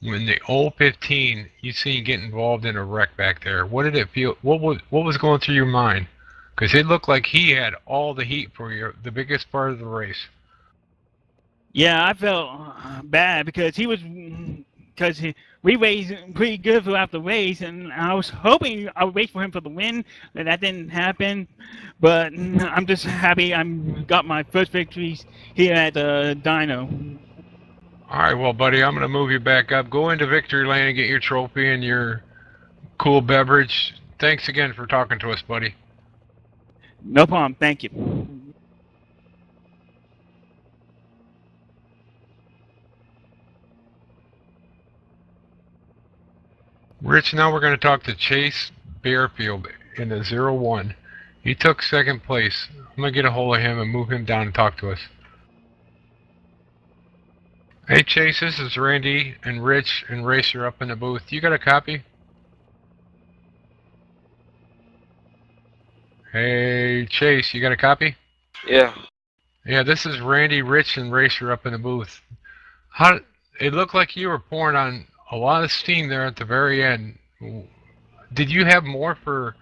when the old 15 you seen get involved in a wreck back there? What did it feel? What was going through your mind? Because it looked like he had all the heat for the biggest part of the race. Yeah, I felt bad because he was because we raced pretty good throughout the race, and I was hoping I would wait for him for the win, but that didn't happen. But I'm just happy I got my first victories here at Dyno. All right, well, buddy, I'm going to move you back up. Go into victory lane and get your trophy and your cool beverage. Thanks again for talking to us, buddy. No problem. Thank you. Rich, now we're going to talk to Chase Bearfield in the 0-1. He took second place. I'm going to get a hold of him and move him down and talk to us. Hey, Chase, this is Randy and Rich and Racer up in the booth. You got a copy? Hey, Chase, you got a copy? Yeah. Yeah, this is Randy, Rich, and Racer up in the booth. How? It looked like you were pouring on a lot of steam there at the very end. Did you have more for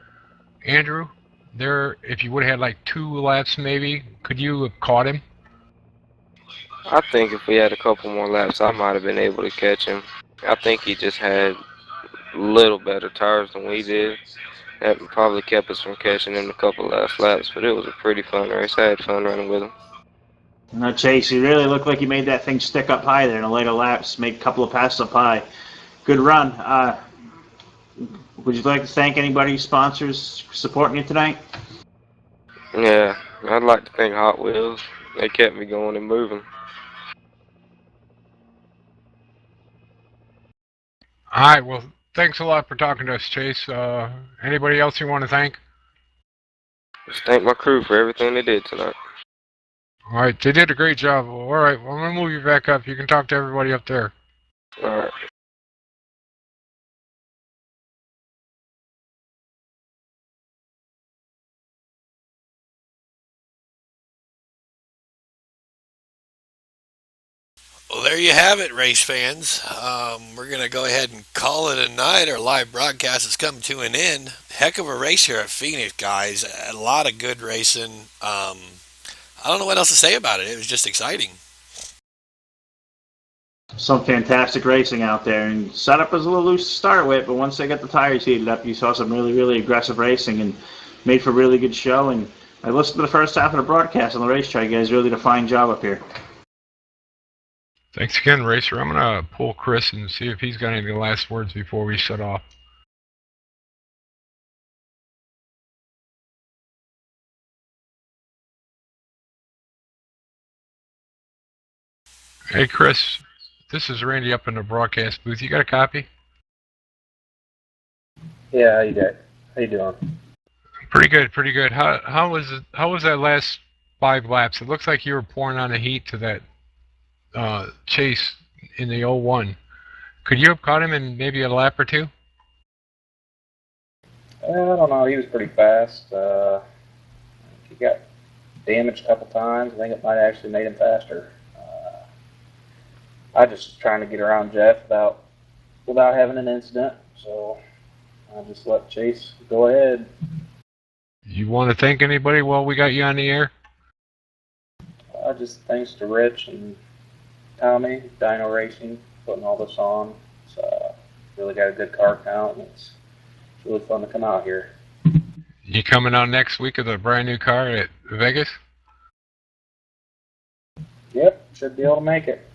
Andrew there? If you would have had like 2 laps maybe, could you have caught him? I think if we had a couple more laps, I might have been able to catch him. I think he just had a little better tires than we did. That probably kept us from catching him a couple last laps, but it was a pretty fun race. I had fun running with him. No, Chase, you really looked like you made that thing stick up high there in the later laps, make a couple of passes up high. Good run. Would you like to thank anybody, sponsors, supporting you tonight? Yeah, I'd like to thank Hot Wheels. They kept me going and moving. All right, well, thanks a lot for talking to us, Chase. Anybody else you want to thank? Just thank my crew for everything they did tonight. All right, they did a great job. All right, well, I'm going to move you back up. You can talk to everybody up there. All right. Well, there you have it, race fans. We're going to go ahead and call it a night. Our live broadcast is coming to an end. Heck of a race here at Phoenix, guys. A lot of good racing. I don't know what else to say about it. It was just exciting. Some fantastic racing out there, and setup was a little loose to start with, but once they got the tires heated up, you saw some really, really aggressive racing and made for a really good show. And I listened to the first half of the broadcast on the racetrack. You guys really did a fine job up here. Thanks again, Racer. I'm going to pull Chris and see if he's got any last words before we shut off. Hey, Chris. This is Randy up in the broadcast booth. You got a copy? Yeah, how you doing? How you doing? Pretty good, pretty good. How was it? How was that last 5 laps? It looks like you were pouring on the heat to that Chase in the 01. Could you have caught him in maybe a lap or 2? I don't know. He was pretty fast. He got damaged a couple times. I think it might have actually made him faster. I just trying to get around Jeff without having an incident. So I just let Chase go ahead. You want to thank anybody while we got you on the air? Just thanks to Rich and Tommy, Dyno Racing, putting all this on. It's really got a good car count, and it's really fun to come out here. You coming out next week with a brand new car at Vegas? Yep, should be able to make it.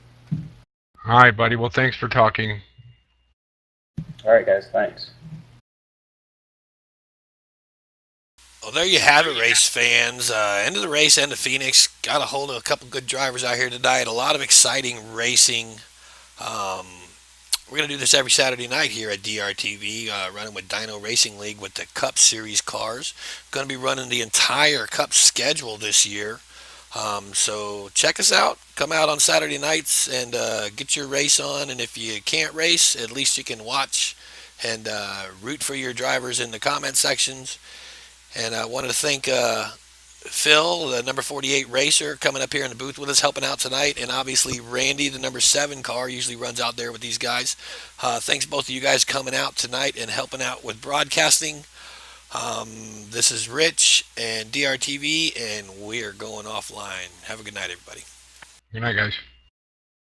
All right, buddy. Well, thanks for talking. All right, guys. Thanks. Well, there you have it, race fans. End of the race, end of Phoenix. Got a hold of a couple good drivers out here tonight. A lot of exciting racing. We're going to do this every Saturday night here at DRTV, running with Dyno Racing League with the Cup Series cars. Going to be running the entire Cup schedule this year. So check us out. Come out on Saturday nights and get your race on. And if you can't race, at least you can watch and root for your drivers in the comment sections. And I wanted to thank Phil, the number 48 racer, coming up here in the booth with us, helping out tonight. And obviously Randy, the number 7 car, usually runs out there with these guys. Thanks both of you guys coming out tonight and helping out with broadcasting. This is Rich and DRTV, and we are going offline. Have a good night, everybody. Good night, guys.